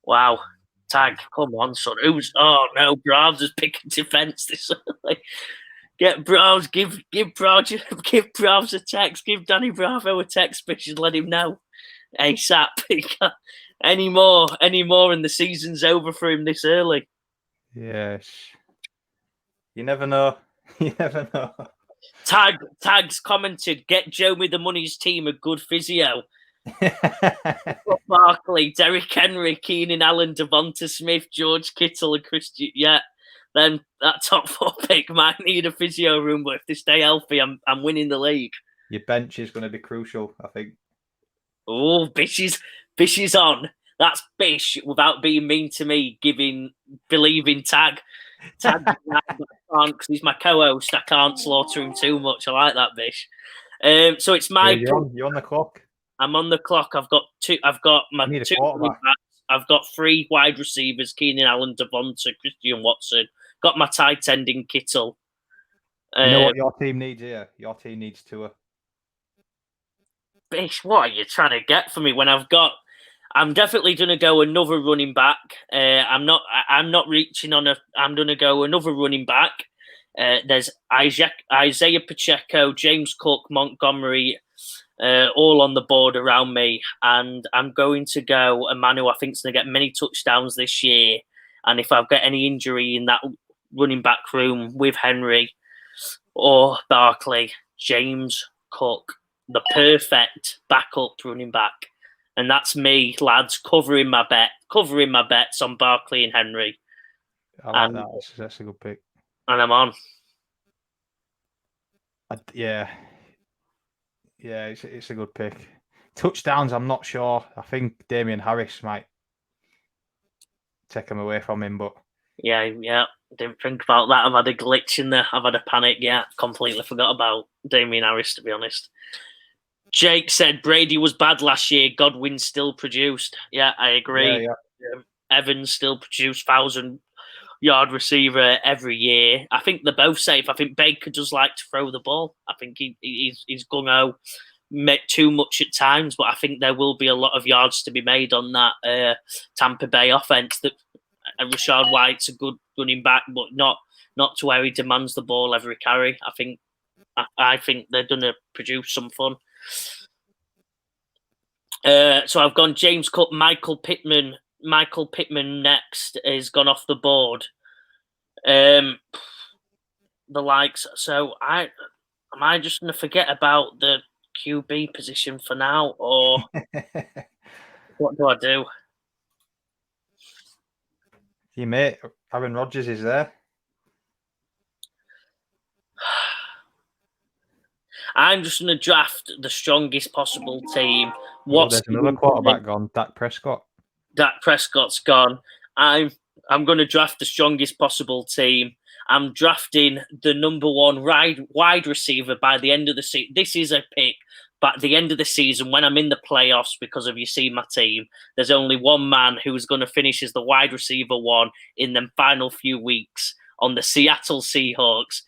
S1: Wow. Tag, come on, son. Oh no, Braves is picking defense this early. Get Braves, give Braves a text, give Danny Bravo a text, Bish, and let him know ASAP. Any more, and the season's over for him this early.
S2: Yes. You never know. You never know.
S1: Tags commented, get Joe with the money's team a good physio. Barkley, Derrick Henry, Keenan Allen, Devonta Smith, George Kittle, and Christian. Yeah, then that top 4 pick might need a physio room, but if they stay healthy, I'm winning the league.
S2: Your bench is going to be crucial, I think.
S1: Oh, Bish is on. That's Bish without being mean to me, believing Tag. Tag because he's my co-host. I can't slaughter him too much. I like that, Bish. So it's my.
S2: You're on the clock.
S1: I'm on the clock. I've got my 2 quarterbacks. I've got 3 wide receivers: Keenan Allen, Devonta, Christian Watson. Got my tight end in Kittle.
S2: You know what your team needs here? Your team needs Tua.
S1: Bish, what are you trying to get for me when I'm definitely going to go another running back. I'm not reaching on I'm going to go another running back. There's Isaiah Pacheco, James Cook, Montgomery, all on the board around me. And I'm going to go a man who I think is going to get many touchdowns this year. And if I've got any injury in that running back room with Henry or Barkley, James Cook, the perfect backup running back. And that's me, lads, covering my bets on Barkley and Henry.
S2: I like that. That's a good pick.
S1: And I'm on.
S2: Yeah, it's a good pick. Touchdowns, I'm not sure. I think Damian Harris might take him away from him, but
S1: yeah, didn't think about that. I've had a glitch in there. I've had a panic. Yeah, completely forgot about Damian Harris, to be honest. Jake said Brady was bad last year. Godwin still produced. Yeah, I agree.
S2: Yeah.
S1: Evans still produced 1,000-yard receiver every year. I think they're both safe. I think Baker does like to throw the ball. I think he's gung-ho too much at times, but I think there will be a lot of yards to be made on that Tampa Bay offense. That Rashard White's a good running back, but not to where he demands the ball every carry. I think they're going to produce some fun. So I've gone James Cook, Michael Pittman. Michael Pittman next is gone off the board. The likes. So am I just going to forget about the QB position for now, or what do I do?
S2: Your mate Aaron Rodgers is there.
S1: I'm just going to draft the strongest possible team.
S2: There's another quarterback gone, Dak Prescott.
S1: Dak Prescott's gone. I'm going to draft the strongest possible team. I'm drafting the number 1 wide receiver by the end of the season. This is a pick, but at the end of the season, when I'm in the playoffs, because of you see my team, there's only one man who's going to finish as the wide receiver 1 in the final few weeks on the Seattle Seahawks.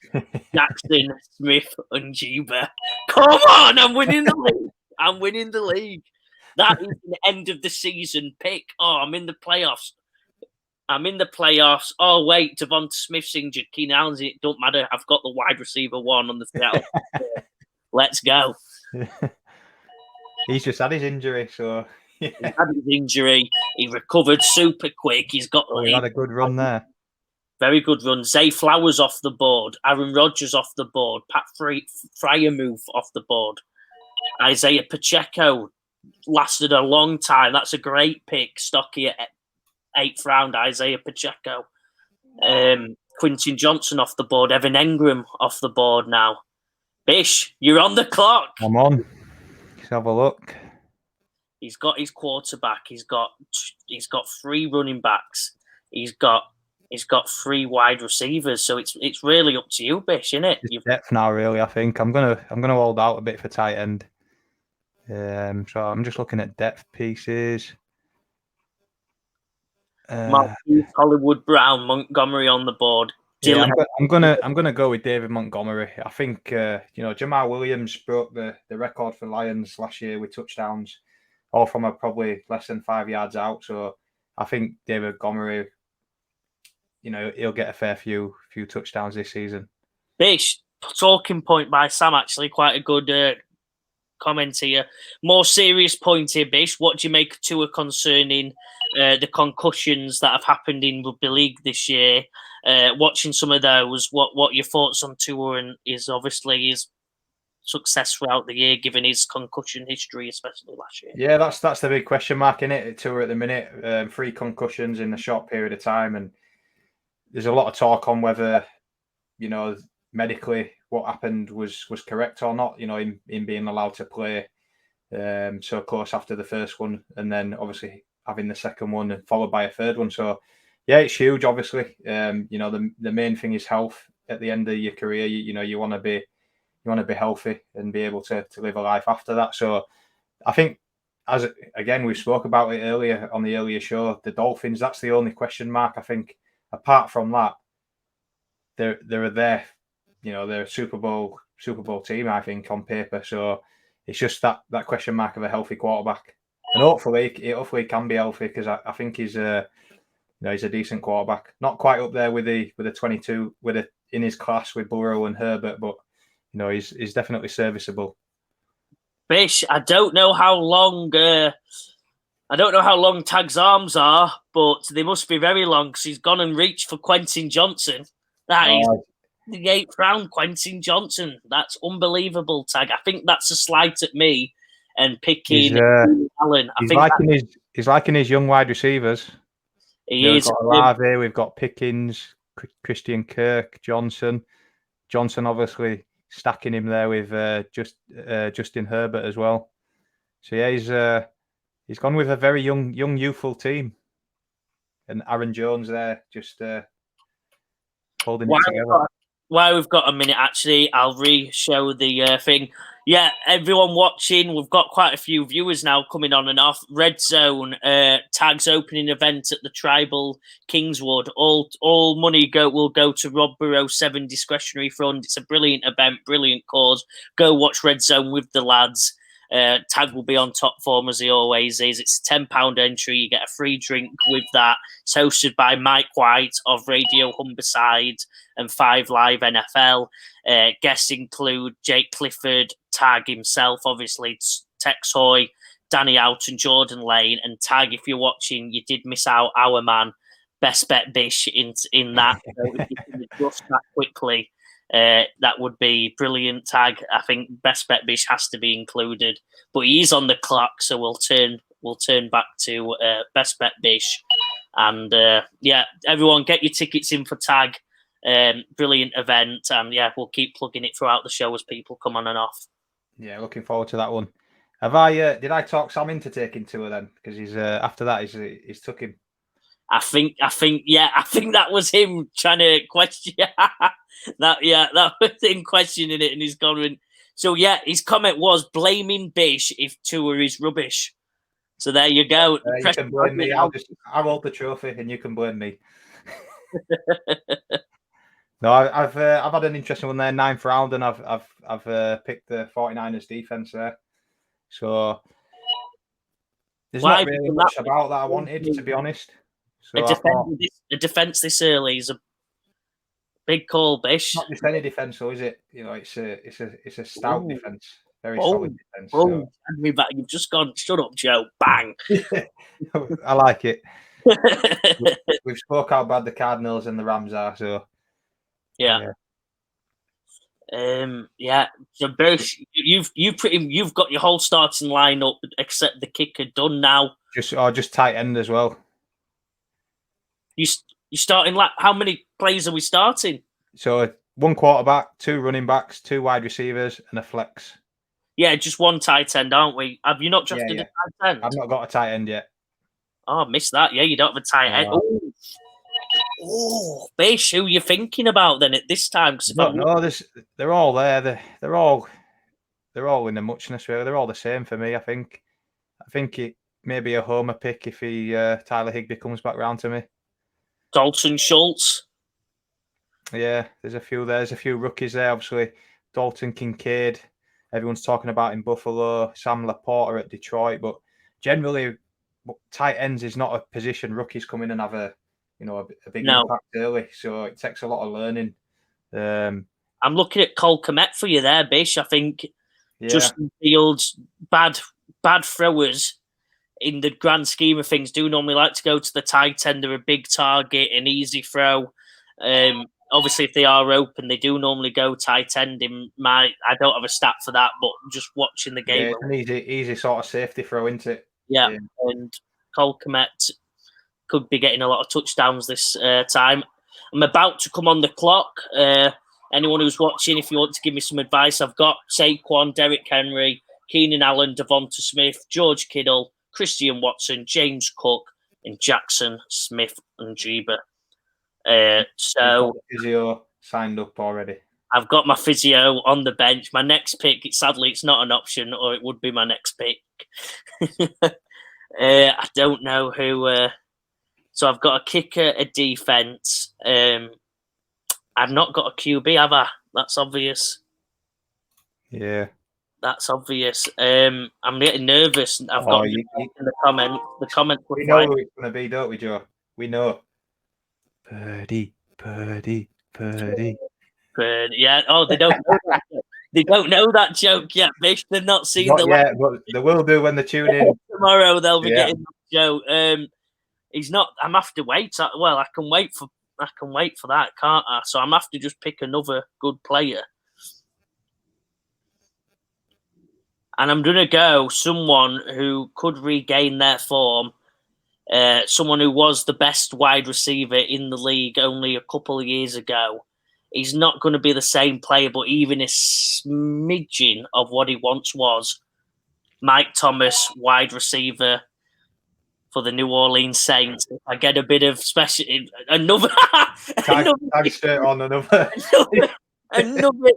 S1: Jackson Smith and Juba. Come on, I'm winning the league. That is the end of the season pick. Oh, I'm in the playoffs. Oh, wait, Devonta Smith's injured. Keenan Allen's in it. Don't matter. I've got the wide receiver 1 on the Seattle. Let's go.
S2: He's just had his injury, so
S1: He had his injury. He recovered super quick. He
S2: had a good run there.
S1: Very good run. Zay Flowers off the board. Aaron Rodgers off the board. Pat Freiermuth off the board. Isaiah Pacheco lasted a long time. That's a great pick. Stocky at 8th round. Isaiah Pacheco. Quinton Johnson off the board. Evan Engram off the board now. Bish, you're on the clock.
S2: I'm on. Let's have a look.
S1: He's got his quarterback. He's got 3 running backs. He's got 3 wide receivers. So it's really up to you, Bish, isn't it?
S2: It's depth now, really. I think I'm gonna hold out a bit for tight end. So I'm just looking at depth pieces.
S1: Marquise, Hollywood Brown, Montgomery on the board.
S2: Yeah, I'm gonna go with David Montgomery. I think Jamal Williams broke the record for Lions last year with touchdowns, all from probably less than 5 yards out. So I think David Montgomery, he'll get a fair few touchdowns this season.
S1: Bish, talking point by Sam, actually, quite a good comment here. More serious point here, Bish. What do you make to a concerning the concussions that have happened in rugby league this year? Watching some of those, what your thoughts on Tua and his success throughout the year, given his concussion history, especially last year?
S2: Yeah, that's the big question mark in it. Tua at the minute, 3 concussions in a short period of time, and there's a lot of talk on whether medically what happened was correct or not. In being allowed to play so close after the first one, and then obviously having the second one and followed by a third one. So yeah, it's huge. Obviously, the main thing is health. At the end of your career, you want to be healthy and be able to live a life after that. So I think, as again we spoke about it earlier on the earlier show, the Dolphins, that's the only question mark. I think apart from that, they're there. They're a Super Bowl team, I think, on paper. So it's just that question mark of a healthy quarterback, and hopefully he can be healthy, because I think he's he's a decent quarterback. Not quite up there with the 22 in his class with Burrow and Herbert, but he's definitely serviceable.
S1: Bish, I don't know how long Tag's arms are, but they must be very long, because he's gone and reached for Quentin Johnson. That is the 8th round, Quentin Johnson. That's unbelievable, Tag. I think that's a slight at me and picking Allen.
S2: He's liking his young wide receivers. We've got Olave, we've got Pickens, Christian Kirk, Johnson. Johnson obviously stacking him there with Justin Herbert as well. So yeah, he's gone with a very young youthful team, and Aaron Jones there just holding it together.
S1: While we've got a minute, actually, I'll re-show the thing. Yeah, everyone watching, we've got quite a few viewers now coming on and off. Red Zone, Tag's opening event at the Treble Kingswood. All money will go to Rob Burrow 7 discretionary fund. It's a brilliant event, brilliant cause. Go watch Red Zone with the lads. Tag will be on top form as he always is. It's a £10 entry. You get a free drink with that. It's hosted by Mike White of Radio Humberside and 5 Live NFL. Guests include Jake Clifford, Tag himself, obviously, Tex Hoy, Danny Out and Jordan Lane. And Tag, if you're watching, you did miss out our man, Best Bet Bish, in that. So if you can adjust that quickly, that would be brilliant, Tag. I think Best Bet Bish has to be included, but he's on the clock, so we'll turn back to Best Bet Bish, and everyone get your tickets in for Tag. Brilliant event, and we'll keep plugging it throughout the show as people come on and off.
S2: Yeah, looking forward to that one. Did I talk Sam into taking Tua then? Because he's after that he's took him.
S1: I think that was him trying to question that was him questioning it, and he's gone. So his comment was blaming Bish if Tua is rubbish. So there you go.
S2: You can blame me. I'll hold the trophy, and you can blame me. No, I've had an interesting one there, 9th round, and I've picked the 49ers defense there. So there's not really much about that I wanted, to be honest. So
S1: a defense this early is a big call, Bish.
S2: Not just any defense, though, is it? It's a stout defense, very solid defense. So.
S1: Me back. You've just gone. Shut up, Joe. Bang.
S2: I like it. We've spoke how bad the Cardinals and the Rams are. So
S1: yeah. So Bish, you've got your whole starting lineup except the kicker done now.
S2: Just tight end as well.
S1: You starting how many players are we starting?
S2: So 1 quarterback, 2 running backs, 2 wide receivers, and a flex.
S1: Yeah, just 1 tight end, aren't we? Have you not drafted a tight end?
S2: I've not got a tight end yet.
S1: Oh, I missed that. Yeah, you don't have a tight end. Oh, Bish, who are you thinking about then at this time?
S2: They're all there. They're all in the muchness, really. They're all the same for me, I think. I think it may be a homer pick if Tyler Higbee comes back round to me.
S1: Dalton Schultz.
S2: Yeah, there's a few there. There's a few rookies there. Obviously, Dalton Kincaid. Everyone's talking about in Buffalo. Sam Laporta at Detroit. But generally, tight ends is not a position rookies come in and have a big
S1: No.
S2: impact early. So it takes a lot of learning.
S1: I'm looking at Cole Kmet for you there, Bish. I think Justin Fields, bad throwers in the grand scheme of things, do normally like to go to the tight end. They're a big target, an easy throw. Obviously, if they are open, they do normally go tight end. I don't have a stat for that, but just watching the game.
S2: Yeah, it's an easy sort of safety throw, isn't it?
S1: Yeah. And Cole Kmet could be getting a lot of touchdowns this time. I'm about to come on the clock. Anyone who's watching, if you want to give me some advice, I've got Saquon, Derrick Henry, Keenan Allen, Devonta Smith, George Kittle, Christian Watson, James Cook, and Jackson Smith and Jeeba. So
S2: physio signed up already.
S1: I've got my physio on the bench. My next pick, sadly, it's not an option, or it would be my next pick. I don't know who. So I've got a kicker, a defense. I've not got a QB, have I? That's obvious.
S2: Yeah.
S1: That's obvious. I'm getting nervous. I've got in the comments. The comments were
S2: we know who it's going to be, don't we, Joe? We know. Purdy.
S1: Yeah. Oh, they don't know that. They don't know that joke yet, Bish. They've not seen
S2: the yet, but they will do when they tune in.
S1: Tomorrow they'll be getting that joke. He's not. I'm have to wait. Well, I can wait for that, can't I? So I'm have to just pick another good player. And I'm going to go someone who could regain their form, someone who was the best wide receiver in the league only a couple of years ago. He's not going to be the same player, but even a smidgen of what he once was. Mike Thomas, wide receiver for the New Orleans Saints. If I get a bit of special... Another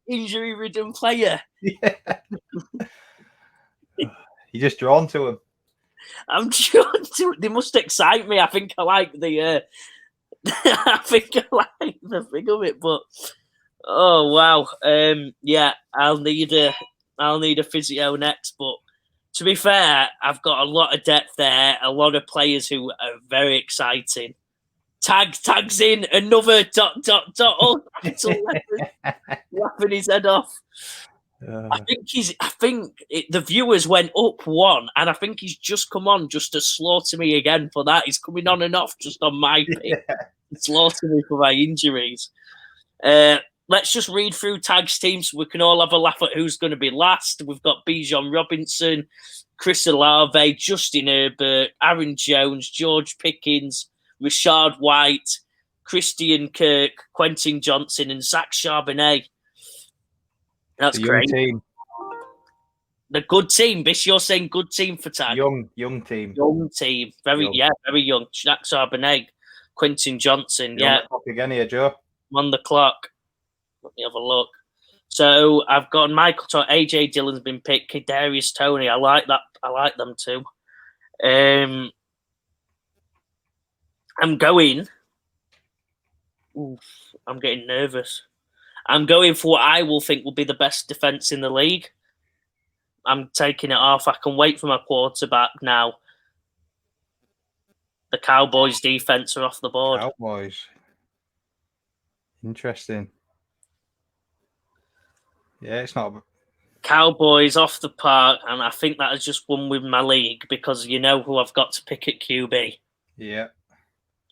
S1: injury-ridden player.
S2: Yeah. You're just drawn to him.
S1: I'm drawn to it. They must excite me. I think I like the thing of it, but oh wow. I'll need a physio next, but to be fair, I've got a lot of depth there, a lot of players who are very exciting. Tags in another ... Oh, laughing his head off. I think the viewers went up one, and I think he's just come on just to slaughter me again for that. He's coming on and off just on my pick, slaughter me for my injuries. Let's just read through Tag's team so we can all have a laugh at who's going to be last. We've got Bijan Robinson, Chris Olave, Justin Herbert, Aaron Jones, George Pickens, Rashad White, Christian Kirk, Quentin Johnson, and Zach Charbonnet. That's great. Team. The good team. Bish, you're saying good team for Tag.
S2: Young team.
S1: Young team. Very young. Zach Charbonnet, Quentin Johnson.
S2: You're on the clock again here, Joe.
S1: I'm on the clock. Let me have a look. So I've got Michael Todd, AJ Dillon's been picked, Kadarius Toney. I like that. I like them too. I'm going. I'm getting nervous. I'm going for what I will think will be the best defense in the league. I'm taking it off. I can wait for my quarterback now. The Cowboys' defense are off the board.
S2: Cowboys. Interesting. Yeah, it's not.
S1: Cowboys off the park, and I think that has just won with my league because you know who I've got to pick at QB.
S2: Yeah.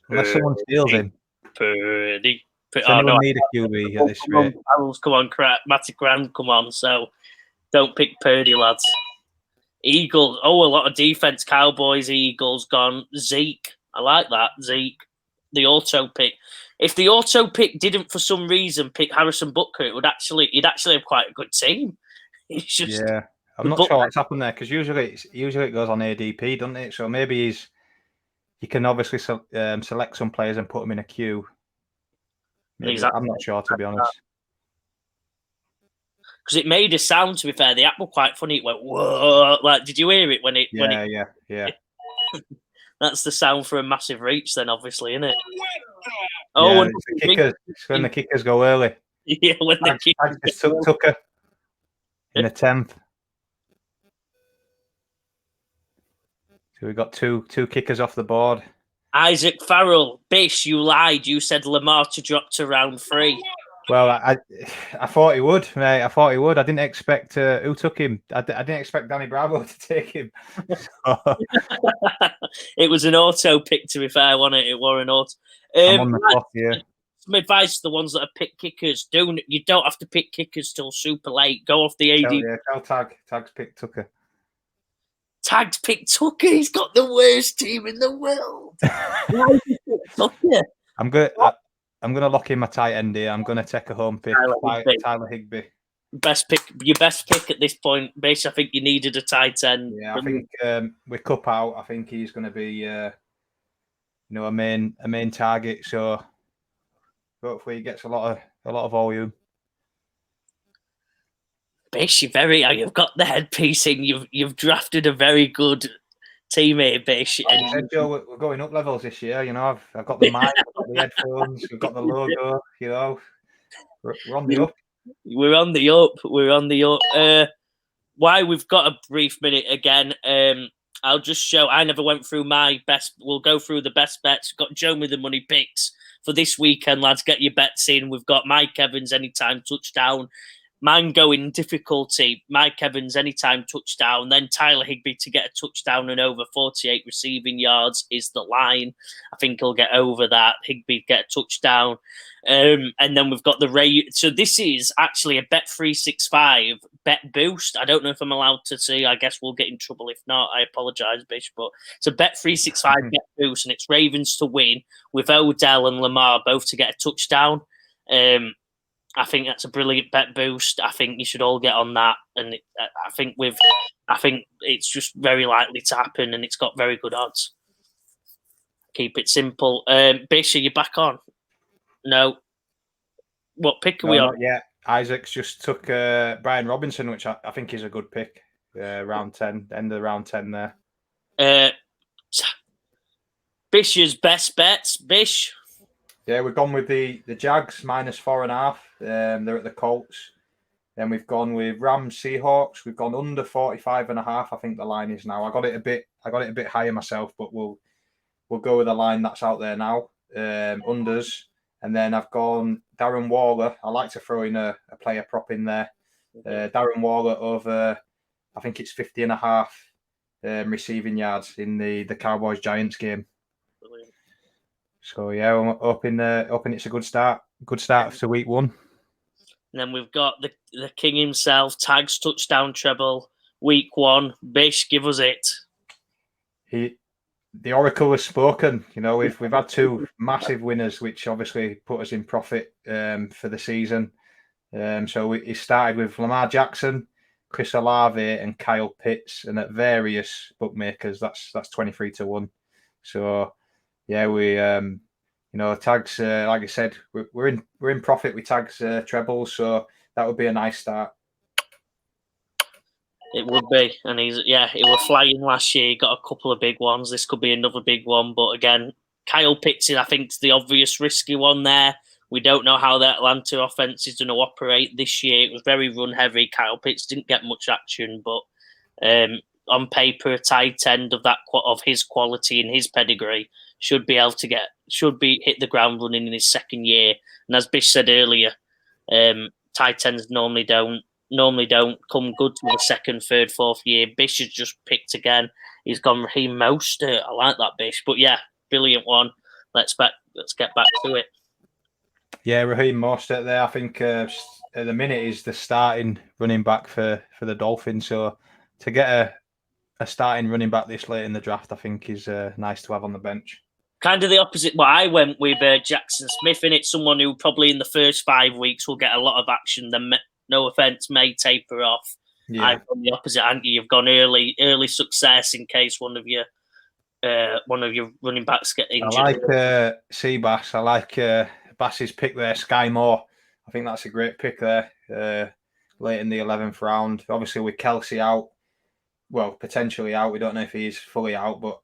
S2: Unless someone steals him.
S1: Purdy.
S2: Anyone need a QB at this rate?
S1: Come on, Matty Grand, come on. So don't pick Purdy, lads. Eagles. Oh, a lot of defense. Cowboys, Eagles gone. Zeke. I like that. Zeke. The auto pick. If the auto pick didn't, for some reason, pick Harrison Butker, he'd actually have quite a good team. It's just,
S2: yeah, I'm not sure what's happened there because usually it goes on ADP, doesn't it? So maybe you can obviously select some players and put them in a queue. Maybe, exactly. I'm not sure, to be honest.
S1: Because it made a sound, to be fair. The app was quite funny. It went, whoa. Like, did you hear it when it...
S2: Yeah.
S1: That's the sound for a massive reach then, obviously, isn't it? Oh,
S2: Yeah,
S1: when
S2: it's the kickers. It's when the kickers go early.
S1: yeah, when the
S2: I just took her in the 10th. So we got two kickers off the board.
S1: Isaac Farrell, Bish, you lied. You said Lamar to drop to round 3.
S2: Well, I thought he would, mate. I thought he would. I didn't expect who took him. I didn't expect Danny Bravo to take him.
S1: It was an auto pick, to be fair, wasn't it? It was an auto.
S2: I'm on the clock here.
S1: Some advice to the ones that have picked kickers: you don't have to pick kickers till super late. Go off the AD.
S2: Tell Tag's pick Tucker.
S1: Tag's picked Tucker. He's got the worst team in the world. Why did you pick Tucker?
S2: I'm gonna lock in my tight end here. I'm gonna take a home pick. Tyler Higbee.
S1: Best pick. Your best pick at this point. Basically, I think you needed a tight end.
S2: Yeah, I think with Cup out, I think he's going to be, a main target. So hopefully he gets a lot of volume.
S1: Bish, you've got the headpiece in. You've drafted a very good teammate, Bish.
S2: And Joe, we're going up levels this year. I've got the mic, I've got the headphones, we've got the logo. We're on the up.
S1: We're on the up. We're on the up. Why we've got a brief minute again. I'll just show. I never went through my best. We'll go through the best bets. Got Joe with the money picks for this weekend, lads. Get your bets in. We've got Mike Evans anytime touchdown. Mine going difficulty. Mike Evans anytime touchdown. Then Tyler Higbee to get a touchdown and over 48 receiving yards is the line. I think he'll get over that. Higbee get a touchdown. And then we've got the Ray. So this is actually a Bet365 bet boost. I don't know if I'm allowed to see. I guess we'll get in trouble if not. I apologize, Bish. But it's a Bet365 bet boost, and it's Ravens to win with Odell and Lamar both to get a touchdown. I think that's a brilliant bet boost. I think you should all get on that, and I think it's just very likely to happen, and it's got very good odds. Keep it simple. Bish, are you back on? No. What pick are we on?
S2: Yeah, Isaac's just took Brian Robinson, which I think is a good pick. Round 10, end of round 10 there.
S1: Bish's best bets, Bish.
S2: Yeah, we've gone with the Jags -4.5. They're at the Colts. Then we've gone with Rams Seahawks. We've gone under 45.5. I think the line is now. I got it a bit higher myself, but we'll go with the line that's out there now. Unders. And then I've gone Darren Waller. I like to throw in a player prop in there. Darren Waller over, I think it's 50.5 receiving yards in the Cowboys Giants game. Brilliant. So yeah, I'm hoping it's a good start. Good start to week 1.
S1: And then we've got the king himself, Tags touchdown treble, week 1. Bish, give us it.
S2: The oracle has spoken. We've had 2 massive winners, which obviously put us in profit for the season. So he started with Lamar Jackson, Chris Olave, and Kyle Pitts, and at various bookmakers, that's 23-1. So yeah, we Tags, like I said, we're in profit with Tags trebles, so that would be a nice start.
S1: It would be, and he was flying last year. He got a couple of big ones. This could be another big one, but again, Kyle Pitts, I think, is the obvious risky one there. We don't know how the Atlanta offense is going to operate this year. It was very run heavy. Kyle Pitts didn't get much action, but on paper, a tight end of his quality and his pedigree should be able to hit the ground running in his second year. And as Bish said earlier, tight ends normally don't come good to the second, third, fourth year. Bish has just picked again. He's gone Raheem Mostert. I like that, Bish. But yeah, brilliant one. Let's get back to it.
S2: Yeah, Raheem Mostert there. I think at the minute is the starting running back for the Dolphins. So to get a starting running back this late in the draft, I think is nice to have on the bench.
S1: Kind of the opposite. Well, I went with Jackson Smith in it. Someone who probably in the first 5 weeks will get a lot of action. Then, no offense, may taper off. Yeah. I've gone the opposite, haven't you? You've gone early success in case one of your running backs get injured.
S2: I like Seabass. I like Bass's pick there, Sky Moore. I think that's a great pick there. Late in the 11th round. Obviously with Kelsey out, well, potentially out. We don't know if he's fully out, but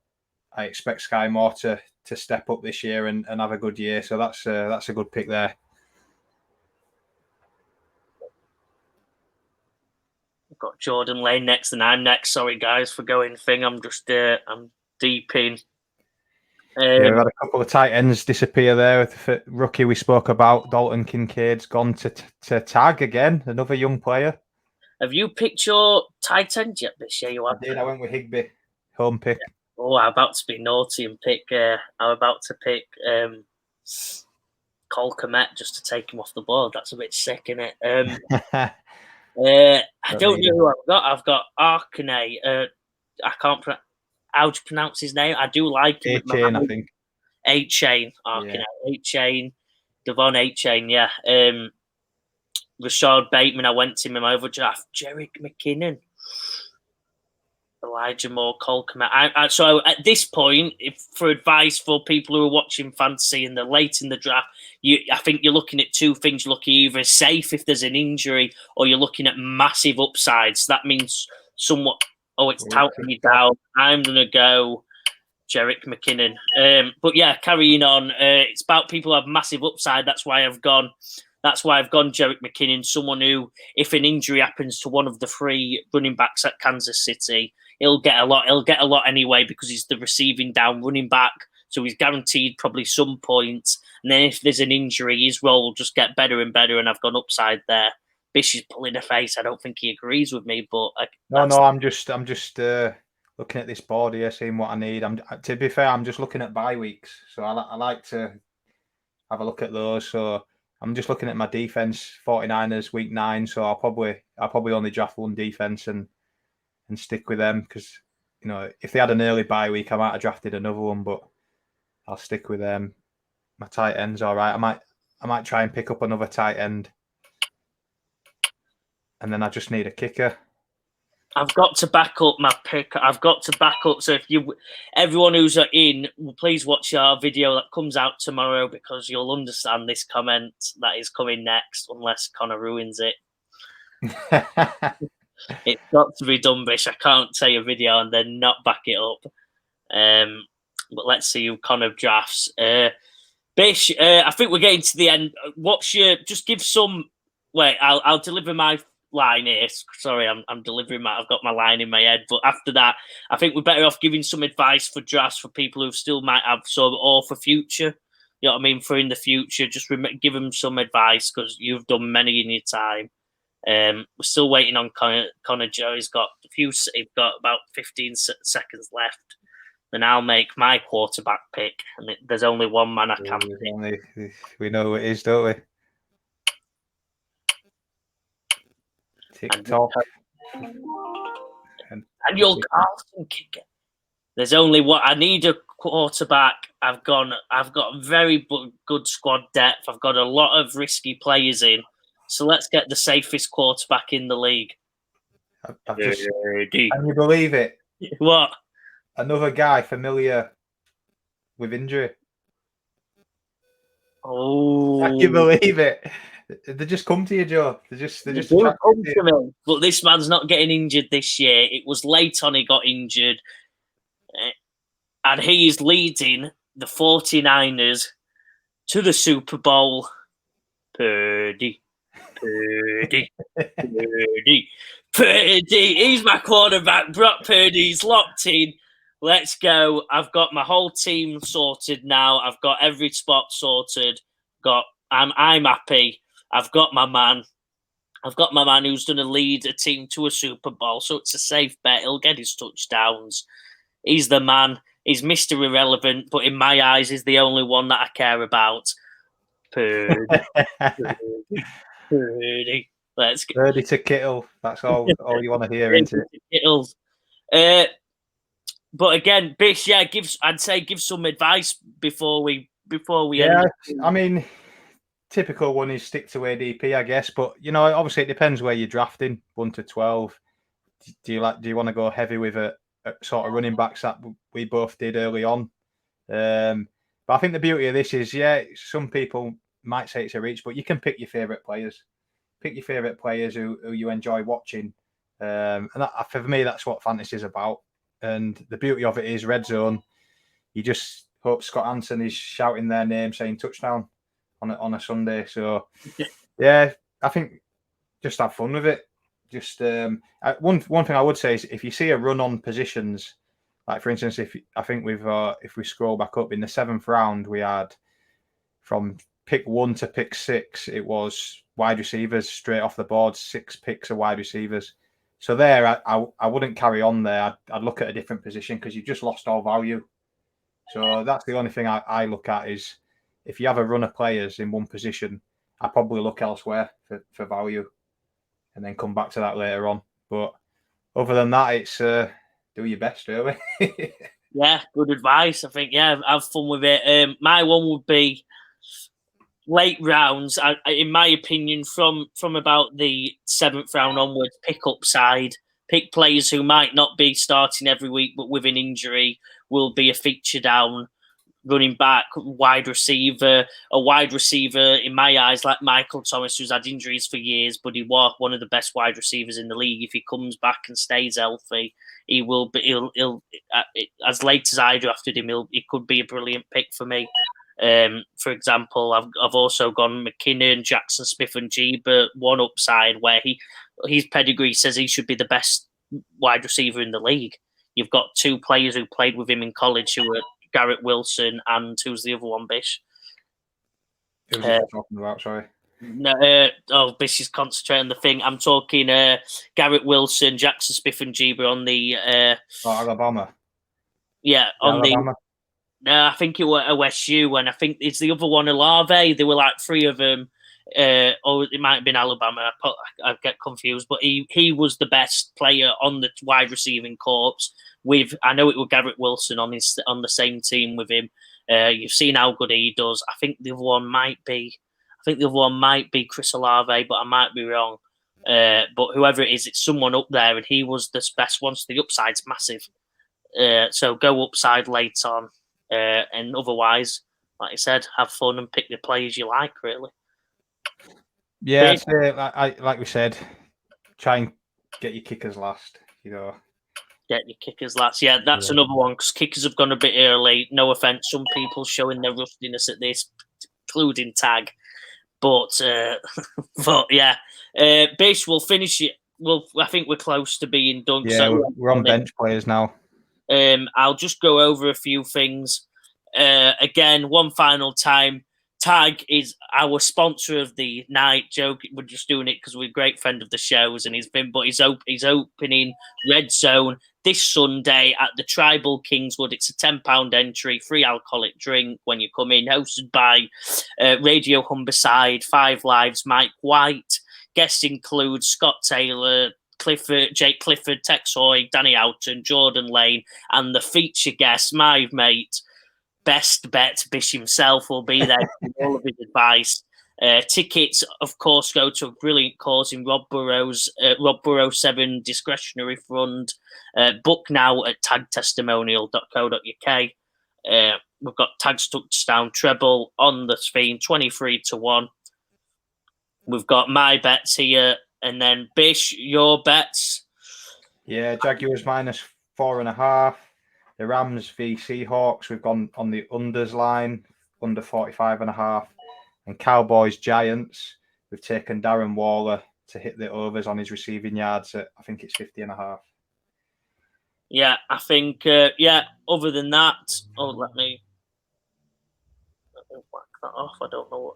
S2: I expect Sky Moore to to step up this year and have a good year. So that's a good pick there.
S1: I've got Jordan Lane next, and I'm next. Sorry, guys, for going thing. I'm just I'm deep in.
S2: Yeah, we've had a couple of tight ends disappear there. With the rookie we spoke about, Dalton Kincaid's gone to tag again, another young player.
S1: Have you picked your tight end yet, Bish? Yeah, you have.
S2: I did. I went with Higbee, home pick.
S1: Yeah. Oh, I'm about to be naughty and pick. I'm about to pick Cole Kmet just to take him off the board. That's a bit sick, isn't it? I don't know who I've got. I've got Arkane. I can't pronounce. How do you pronounce his name? I do like him.
S2: A-Chain, I think.
S1: A-Chain. Arkane. Yeah. A-Chain. Devon A-Chain, yeah. Rashad Bateman, I went to him in my overdraft. Jerick McKinnon. Elijah Moore, Cole Kmet. So at this point, for advice for people who are watching fantasy and they're late in the draft, I think you're looking at two things. You're looking either safe if there's an injury, or you're looking at massive upsides. That means somewhat. Oh, it's touting me down. I'm gonna go Jerick McKinnon. But yeah, carrying on. It's about people who have massive upside. That's why I've gone Jerick McKinnon, someone who, if an injury happens to one of the three running backs at Kansas City, he'll get a lot. He'll get a lot anyway because he's the receiving down running back, so he's guaranteed probably some points. And then if there's an injury, his role will just get better and better. And I've gone upside there. Bish is pulling a face. I don't think he agrees with me, but
S2: I'm just looking at this board here, seeing what I need. To be fair, I'm just looking at bye weeks, so I like to have a look at those. So I'm just looking at my defense, 49ers week 9. So I'll probably only draft one defense and stick with them because, you know, if they had an early bye week, I might have drafted another one, but I'll stick with them. My tight end's all right. I might try and pick up another tight end, and then I just need a kicker.
S1: I've got to back up my pick. So if everyone who's in, please watch our video that comes out tomorrow because you'll understand this comment that is coming next, unless Connor ruins it. It's got to be done, Bish. I can't say a video and then not back it up. But let's see who Connor drafts. Bish, I think we're getting to the end. Just give some. Wait, I'll deliver my line here. Sorry, I'm delivering I've got my line in my head. But after that, I think we're better off giving some advice for drafts for people who still might have some, or for future. You know what I mean? For in the future, just give them some advice because you've done many in your time. We're still waiting on Connor Joe. He's got about 15 seconds left. Then I'll make my quarterback pick. And there's only one man I can pick.
S2: We know who it is, don't we? TikTok.
S1: And your Carlson kicker. There's only one. I need a quarterback. I've got a very good squad depth. I've got a lot of risky players in. So let's get the safest quarterback in the league.
S2: Can you believe it?
S1: What?
S2: Another guy familiar with injury.
S1: Oh,
S2: Can you believe it? They just come to you, Joe. They just come
S1: to me. But this man's not getting injured this year. It was late on he got injured. And he is leading the 49ers to the Super Bowl. Purdy. He's my quarterback. Brock Purdy's locked in. Let's go. I've got my whole team sorted now. I've got every spot sorted. I'm happy. I've got my man. Who's going to lead a team to a Super Bowl. So it's a safe bet. He'll get his touchdowns. He's the man. He's Mr. Irrelevant, but in my eyes, he's the only one that I care about. Purdy. Let's go.
S2: Purdy to Kittle. That's all you want to hear, isn't it?
S1: Kittles. But again, Bish, I'd say give some advice before we end.
S2: I mean, typical one is stick to ADP, I guess. But you know, obviously it depends where you're drafting, 1 to 12. Do you want to go heavy with a sort of running backs that we both did early on? But I think the beauty of this is, some people might say it's a reach, but you can pick your favourite players. Pick your favourite players who you enjoy watching. And for me, that's what fantasy is about. And the beauty of it is red zone. You just hope Scott Hansen is shouting their name saying touchdown on a Sunday. So yeah, I think just have fun with it. Just one thing I would say is if you see a run on positions, like for instance, if we scroll back up in the 7th round, we had from pick 1 to pick 6, it was wide receivers straight off the board, 6 picks of wide receivers. So there, I wouldn't carry on there. I'd look at a different position because you've just lost all value. So that's the only thing I look at is if you have a run of players in one position, I probably look elsewhere for value and then come back to that later on. But other than that, it's do your best, really.
S1: Yeah, good advice. I think, yeah, have fun with it. My one would be late rounds. In my opinion, from about the 7th round onwards, pick upside. Pick players who might not be starting every week, but with an injury will be a feature down. Running back, wide receiver, a wide receiver in my eyes, like Michael Thomas, who's had injuries for years, but he was one of the best wide receivers in the league. If he comes back and stays healthy, he will be. He'll as late as I drafted him, he could be a brilliant pick for me. For example, I've also gone McKinnon, Jackson Smith, and Jeeba. One upside where his pedigree says he should be the best wide receiver in the league. You've got 2 players who played with him in college who were Garrett Wilson and who's the other one, Bish?
S2: Who's you talking about? Sorry.
S1: No, Bish is concentrating on the thing. I'm talking Garrett Wilson, Jackson Smith, and Jeeba on the
S2: Alabama.
S1: Yeah, on
S2: Alabama.
S1: I think it was OSU, and I think it's the other one, Olave. There were like 3 of them. Or it might have been Alabama. I get confused, but he was the best player on the wide receiving corps. I know it was Garrett Wilson on the same team with him. You've seen how good he does. I think the other one might be Chris Olave, but I might be wrong. But whoever it is, it's someone up there, and he was the best one. So the upside's massive. So go upside late on, and otherwise, like I said, have fun and pick the players you like. Really.
S2: Yeah, like we said, try and get your kickers last.
S1: Get your kickers last. Yeah, that's another one because kickers have gone a bit early. No offense, some people showing their rustiness at this, including Tag. But yeah, Bish, we'll finish it. I think we're close to being done.
S2: Yeah, so we're on bench players now.
S1: I'll just go over a few things. Again, one final time. Tag is our sponsor of the night. Joke, we're just doing it because we're a great friend of the shows, and he's opening Red Zone this Sunday at the Treble Kingswood. It's a £10 entry, free alcoholic drink when you come in. Hosted by Radio Humberside, 5 Lives, Mike White. Guests include Scott Taylor, Jake Clifford, Tex Hoy, Danny Houghton, Jordan Lane, and the feature guest, my mate, Best Bet Bish himself, will be there with all of his advice. Tickets, of course, go to a brilliant cause in Rob Burrows 7 discretionary fund. Book now at tagtestimonial.co.uk. We've got Tag's touchdown treble on the screen, 23-1. We've got my bets here, and then Bish, your bets.
S2: Yeah, Jaguars -4.5. The Rams v Seahawks, we've gone on the unders line, under 45.5. And Cowboys Giants, we've taken Darren Waller to hit the overs on his receiving yards at, I think it's 50.5.
S1: Yeah, I think, other than that, let me whack that off. I don't know what.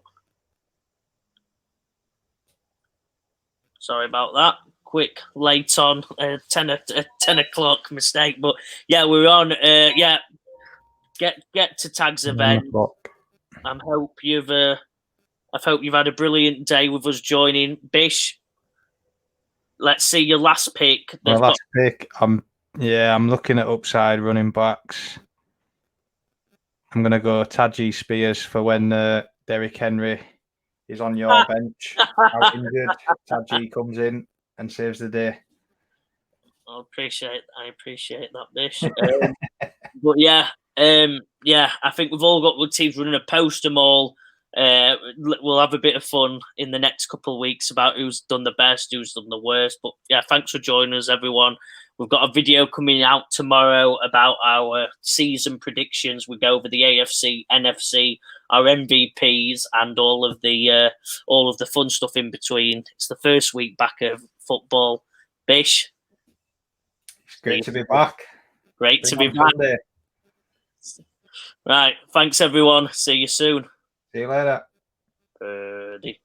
S1: Sorry about that. Quick, late on, 10 o'clock mistake. But yeah, we're on. Get to Tag's event. I hope you've had a brilliant day with us joining. Bish, let's see your last pick.
S2: Pick. I'm looking at upside running backs. I'm gonna go Taji Spears for when Derrick Henry is on your bench, out injured. Taji comes in and saves the day.
S1: I appreciate that, Bish. But I think we've all got good teams running a post them all. We'll have a bit of fun in the next couple of weeks about who's done the best, who's done the worst. But yeah, thanks for joining us, everyone. We've got a video coming out tomorrow about our season predictions. We go over the AFC, NFC, our MVPs, and all of the fun stuff in between. It's the first week back of football. Bish,
S2: it's great to be back.
S1: Great to be back. Right, thanks everyone. See you soon.
S2: See you later.
S1: Birdie.